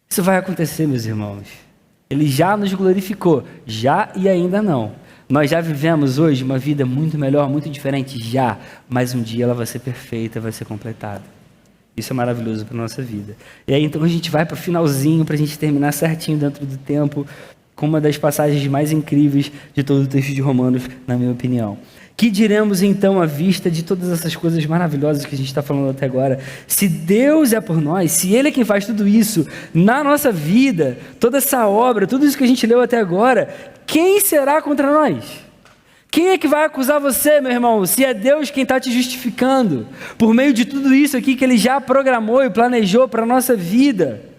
Isso vai acontecer, meus irmãos. Ele já nos glorificou. Já e ainda não. Nós já vivemos hoje uma vida muito melhor, muito diferente, já. Mas um dia ela vai ser perfeita, vai ser completada. Isso é maravilhoso para a nossa vida. E aí então a gente vai para o finalzinho, para a gente terminar certinho dentro do tempo, com uma das passagens mais incríveis de todo o texto de Romanos, na minha opinião. Que diremos então à vista de todas essas coisas maravilhosas que a gente está falando até agora? Se Deus é por nós, se Ele é quem faz tudo isso na nossa vida, toda essa obra, tudo isso que a gente leu até agora, quem será contra nós? Quem é que vai acusar você, meu irmão, se é Deus quem está te justificando, por meio de tudo isso aqui que Ele já programou e planejou para a nossa vida?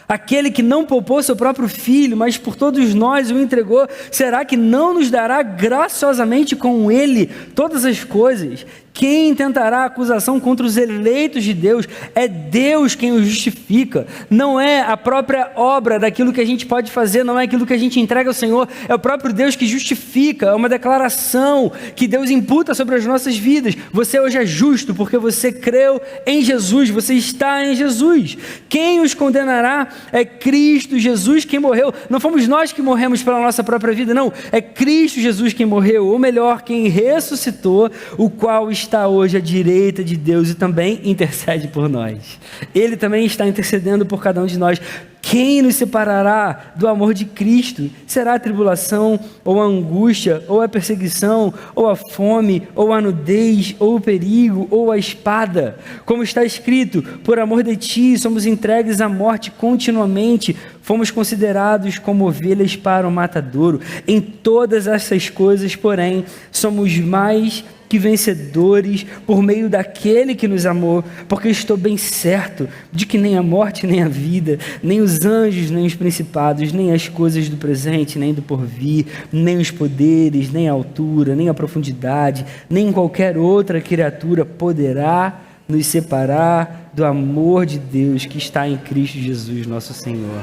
Aquele que não poupou seu próprio Filho, mas por todos nós o entregou, será que não nos dará graciosamente com Ele todas as coisas? Quem intentará acusação contra os eleitos de Deus? É Deus quem os justifica. Não é a própria obra daquilo que a gente pode fazer, não é aquilo que a gente entrega ao Senhor. É o próprio Deus que justifica. É uma declaração que Deus imputa sobre as nossas vidas. Você hoje é justo porque você creu em Jesus. Você está em Jesus. Quem os condenará? É Cristo Jesus quem morreu. Não fomos nós que morremos pela nossa própria vida, não. É Cristo Jesus quem morreu. Ou melhor, quem ressuscitou, o qual está hoje à direita de Deus e também intercede por nós. Ele também está intercedendo por cada um de nós. Quem nos separará do amor de Cristo? Será a tribulação, ou a angústia, ou a perseguição, ou a fome, ou a nudez, ou o perigo, ou a espada? Como está escrito: por amor de ti somos entregues à morte continuamente, fomos considerados como ovelhas para o matadouro. Em todas essas coisas, porém, somos mais que vencedores por meio daquele que nos amou, porque estou bem certo de que nem a morte, nem a vida, nem os anjos, nem os principados, nem as coisas do presente, nem do porvir, nem os poderes, nem a altura, nem a profundidade, nem qualquer outra criatura poderá nos separar do amor de Deus que está em Cristo Jesus, nosso Senhor.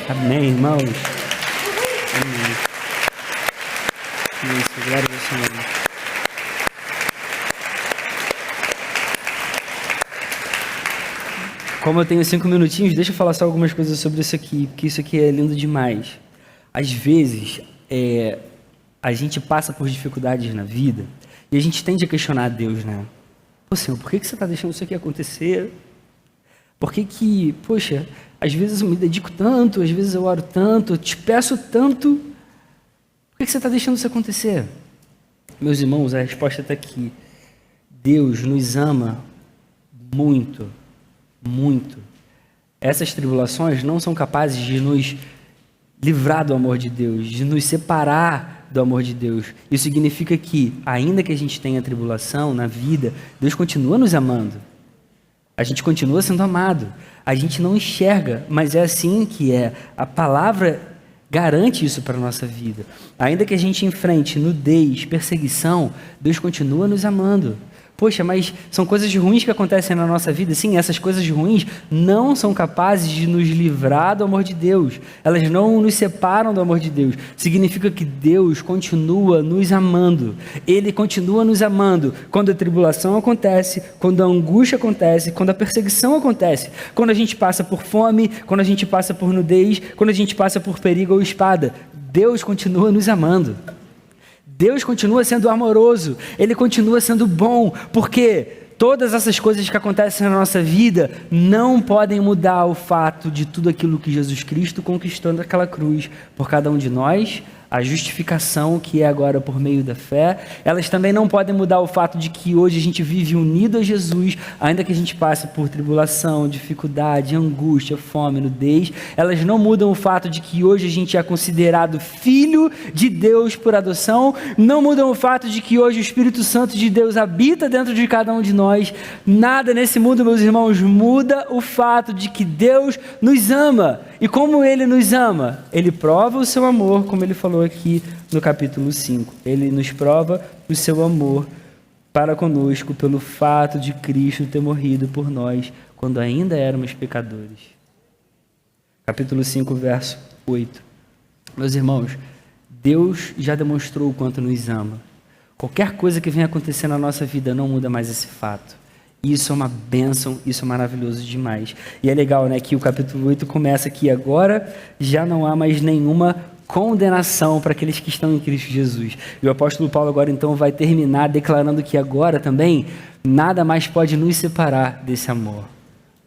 Amém, irmãos? Amém. Isso, glória ao Senhor. Como eu tenho 5 minutinhos, deixa eu falar só algumas coisas sobre isso aqui, porque isso aqui é lindo demais. Às vezes, a gente passa por dificuldades na vida e a gente tende a questionar a Deus, né? Pô, Senhor, por que você está deixando isso aqui acontecer? Por que, poxa, às vezes eu me dedico tanto, às vezes eu oro tanto, te peço tanto, por que você está deixando isso acontecer? Meus irmãos, a resposta está aqui. Deus nos ama muito, muito. Essas tribulações não são capazes de nos livrar do amor de Deus, de nos separar do amor de Deus. Isso significa que, ainda que a gente tenha tribulação na vida, Deus continua nos amando. A gente continua sendo amado. A gente não enxerga, mas é assim que é. A palavra garante isso para a nossa vida. Ainda que a gente enfrente nudez, perseguição, Deus continua nos amando. Poxa, mas são coisas ruins que acontecem na nossa vida. Sim, essas coisas ruins não são capazes de nos livrar do amor de Deus. Elas não nos separam do amor de Deus. Significa que Deus continua nos amando. Ele continua nos amando quando a tribulação acontece, quando a angústia acontece, quando a perseguição acontece, quando a gente passa por fome, quando a gente passa por nudez, quando a gente passa por perigo ou espada. Deus continua nos amando. Deus continua sendo amoroso, Ele continua sendo bom, porque todas essas coisas que acontecem na nossa vida não podem mudar o fato de tudo aquilo que Jesus Cristo conquistou naquela cruz por cada um de nós, a justificação que é agora por meio da fé. Elas também não podem mudar o fato de que hoje a gente vive unido a Jesus, ainda que a gente passe por tribulação, dificuldade, angústia, fome, nudez. Elas não mudam o fato de que hoje a gente é considerado filho de Deus por adoção. Não mudam o fato de que hoje o Espírito Santo de Deus habita dentro de cada um de nós. Nada nesse mundo, meus irmãos, muda o fato de que Deus nos ama. E como Ele nos ama? Ele prova o seu amor, como Ele falou aqui no capítulo 5. Ele nos prova o seu amor para conosco pelo fato de Cristo ter morrido por nós quando ainda éramos pecadores. Capítulo 5, verso 8. Meus irmãos, Deus já demonstrou o quanto nos ama. Qualquer coisa que venha acontecer na nossa vida não muda mais esse fato. Isso é uma bênção, isso é maravilhoso demais. E é legal, né, que o capítulo 8 começa aqui agora, já não há mais nenhuma condenação para aqueles que estão em Cristo Jesus. E o apóstolo Paulo agora então vai terminar declarando que agora também nada mais pode nos separar desse amor.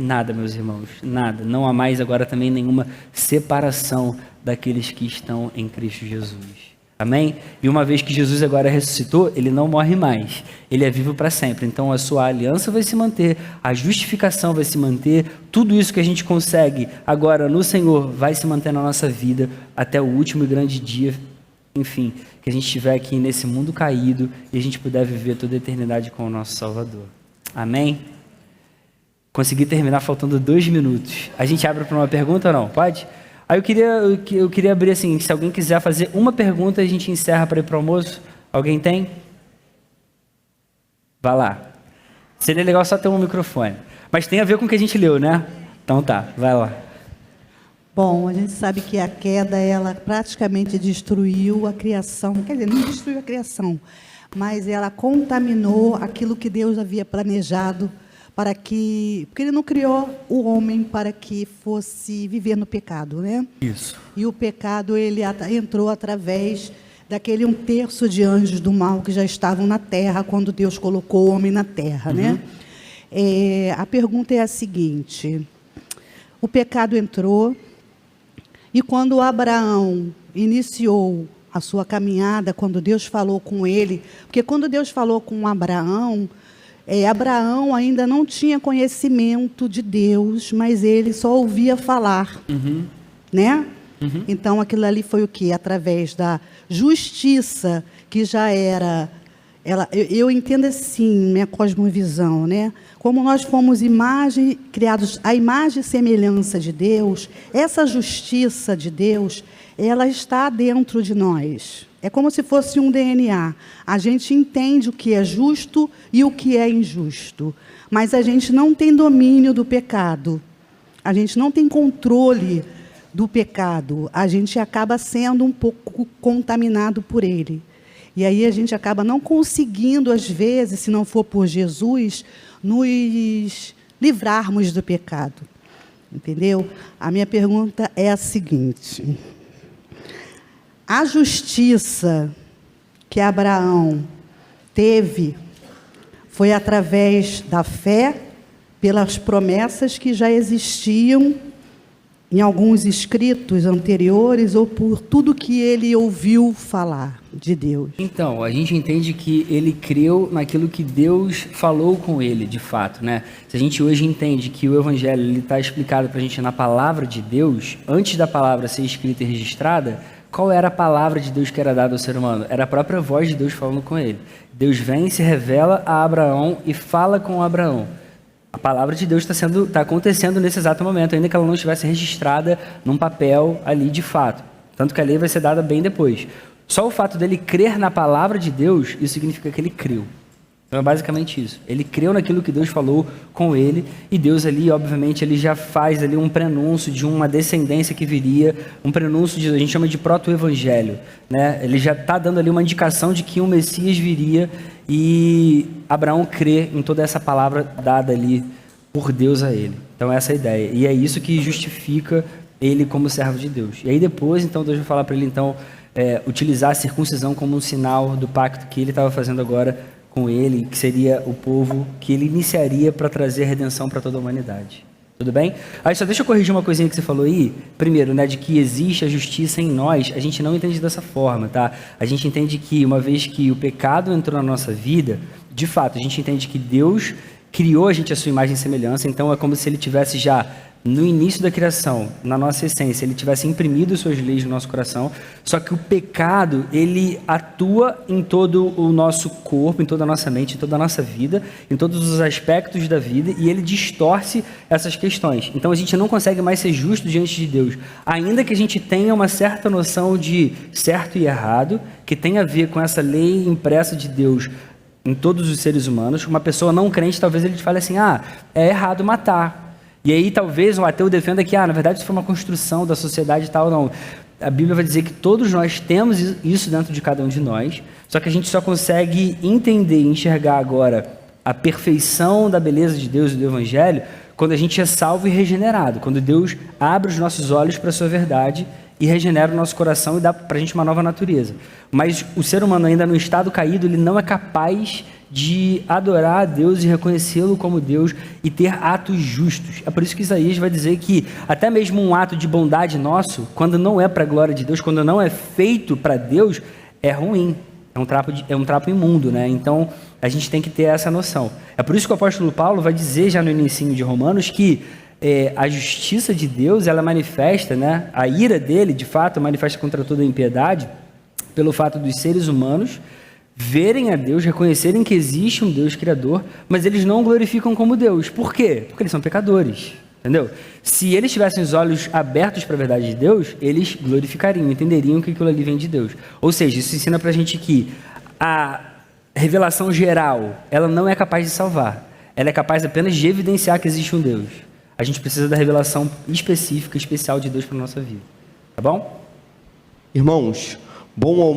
Nada, meus irmãos, nada. Não há mais agora também nenhuma separação daqueles que estão em Cristo Jesus. Amém? E uma vez que Jesus agora ressuscitou, Ele não morre mais. Ele é vivo para sempre. Então a sua aliança vai se manter, a justificação vai se manter, tudo isso que a gente consegue agora no Senhor vai se manter na nossa vida até o último e grande dia, enfim, que a gente estiver aqui nesse mundo caído e a gente puder viver toda a eternidade com o nosso Salvador. Amém? Consegui terminar faltando 2 minutos. A gente abre para uma pergunta ou não? Pode? Aí eu queria abrir assim, se alguém quiser fazer uma pergunta, a gente encerra para ir para o almoço. Alguém tem? Vai lá. Seria legal só ter um microfone. Mas tem a ver com o que a gente leu, né? Então tá, vai lá. Bom, a gente sabe que a queda, ela praticamente destruiu a criação. Quer dizer, não destruiu a criação, mas ela contaminou aquilo que Deus havia planejado para que... Porque Ele não criou o homem para que fosse viver no pecado, né? Isso. E o pecado, ele entrou através daquele 1/3 de anjos do mal que já estavam na terra quando Deus colocou o homem na terra, né? A pergunta é a seguinte: o pecado entrou e quando Abraão iniciou a sua caminhada, quando Deus falou com ele, porque quando Deus falou com Abraão, Abraão ainda não tinha conhecimento de Deus, mas ele só ouvia falar, né? Então, aquilo ali foi o quê? Através da justiça, que já era... eu entendo assim, minha cosmovisão, né? Como nós fomos criados à imagem e semelhança de Deus, essa justiça de Deus, ela está dentro de nós. É como se fosse um DNA. A gente entende o que é justo e o que é injusto, mas a gente não tem domínio do pecado. A gente não tem controle do pecado. A gente acaba sendo um pouco contaminado por ele. E aí a gente acaba não conseguindo, às vezes, se não for por Jesus, nos livrarmos do pecado. Entendeu? A minha pergunta é a seguinte: a justiça que Abraão teve foi através da fé, pelas promessas que já existiam em alguns escritos anteriores, ou por tudo que ele ouviu falar de Deus? Então, a gente entende que ele creu naquilo que Deus falou com ele, de fato, né? Se a gente hoje entende que o Evangelho está explicado para a gente na palavra de Deus, antes da palavra ser escrita e registrada, qual era a palavra de Deus que era dada ao ser humano? Era a própria voz de Deus falando com ele. Deus vem, se revela a Abraão e fala com Abraão. A palavra de Deus está acontecendo nesse exato momento, ainda que ela não estivesse registrada num papel ali de fato. Tanto que a lei vai ser dada bem depois. Só o fato dele crer na palavra de Deus, isso significa que ele creu. Então é basicamente isso. Ele creu naquilo que Deus falou com ele, e Deus ali, obviamente, ele já faz ali um prenúncio de uma descendência que viria, um prenúncio, a gente chama de proto-evangelho, né? Ele já está dando ali uma indicação de que um Messias viria, e Abraão crê em toda essa palavra dada ali por Deus a ele. Então essa é a ideia. E é isso que justifica ele como servo de Deus. E aí depois, então, Deus vai falar para ele, então, utilizar a circuncisão como um sinal do pacto que ele estava fazendo agora com ele, que seria o povo que ele iniciaria para trazer a redenção para toda a humanidade. Tudo bem? Aí só deixa eu corrigir uma coisinha que você falou aí. Primeiro, né, de que existe a justiça em nós, a gente não entende dessa forma, tá? A gente entende que uma vez que o pecado entrou na nossa vida, de fato, a gente entende que Deus criou a gente à sua imagem e semelhança, então é como se ele tivesse já no início da criação, na nossa essência, ele tivesse imprimido suas leis no nosso coração, só que o pecado, ele atua em todo o nosso corpo, em toda a nossa mente, em toda a nossa vida, em todos os aspectos da vida, e ele distorce essas questões. Então a gente não consegue mais ser justo diante de Deus, ainda que a gente tenha uma certa noção de certo e errado, que tem a ver com essa lei impressa de Deus em todos os seres humanos. Uma pessoa não crente, talvez ele te fale assim, é errado matar. E aí talvez um ateu defenda que, na verdade, isso foi uma construção da sociedade e tal. Não. A Bíblia vai dizer que todos nós temos isso dentro de cada um de nós, só que a gente só consegue entender e enxergar agora a perfeição da beleza de Deus e do Evangelho quando a gente é salvo e regenerado, quando Deus abre os nossos olhos para a sua verdade e regenera o nosso coração e dá para a gente uma nova natureza. Mas o ser humano ainda no estado caído, ele não é capaz de adorar a Deus e reconhecê-lo como Deus e ter atos justos. É por isso que Isaías vai dizer que até mesmo um ato de bondade nosso, quando não é para a glória de Deus, quando não é feito para Deus, é ruim, é um trapo imundo, né? Então a gente tem que ter essa noção. É por isso que o apóstolo Paulo vai dizer já no início de Romanos que a justiça de Deus, ela manifesta, né? A ira dele, de fato, manifesta contra toda a impiedade pelo fato dos seres humanos verem a Deus, reconhecerem que existe um Deus criador, mas eles não o glorificam como Deus. Por quê? Porque eles são pecadores, entendeu? Se eles tivessem os olhos abertos para a verdade de Deus, eles glorificariam, entenderiam que aquilo ali vem de Deus. Ou seja, isso ensina para a gente que a revelação geral, ela não é capaz de salvar. Ela é capaz apenas de evidenciar que existe um Deus. A gente precisa da revelação específica, especial de Deus para a nossa vida. Tá bom? Irmãos, bom almoço.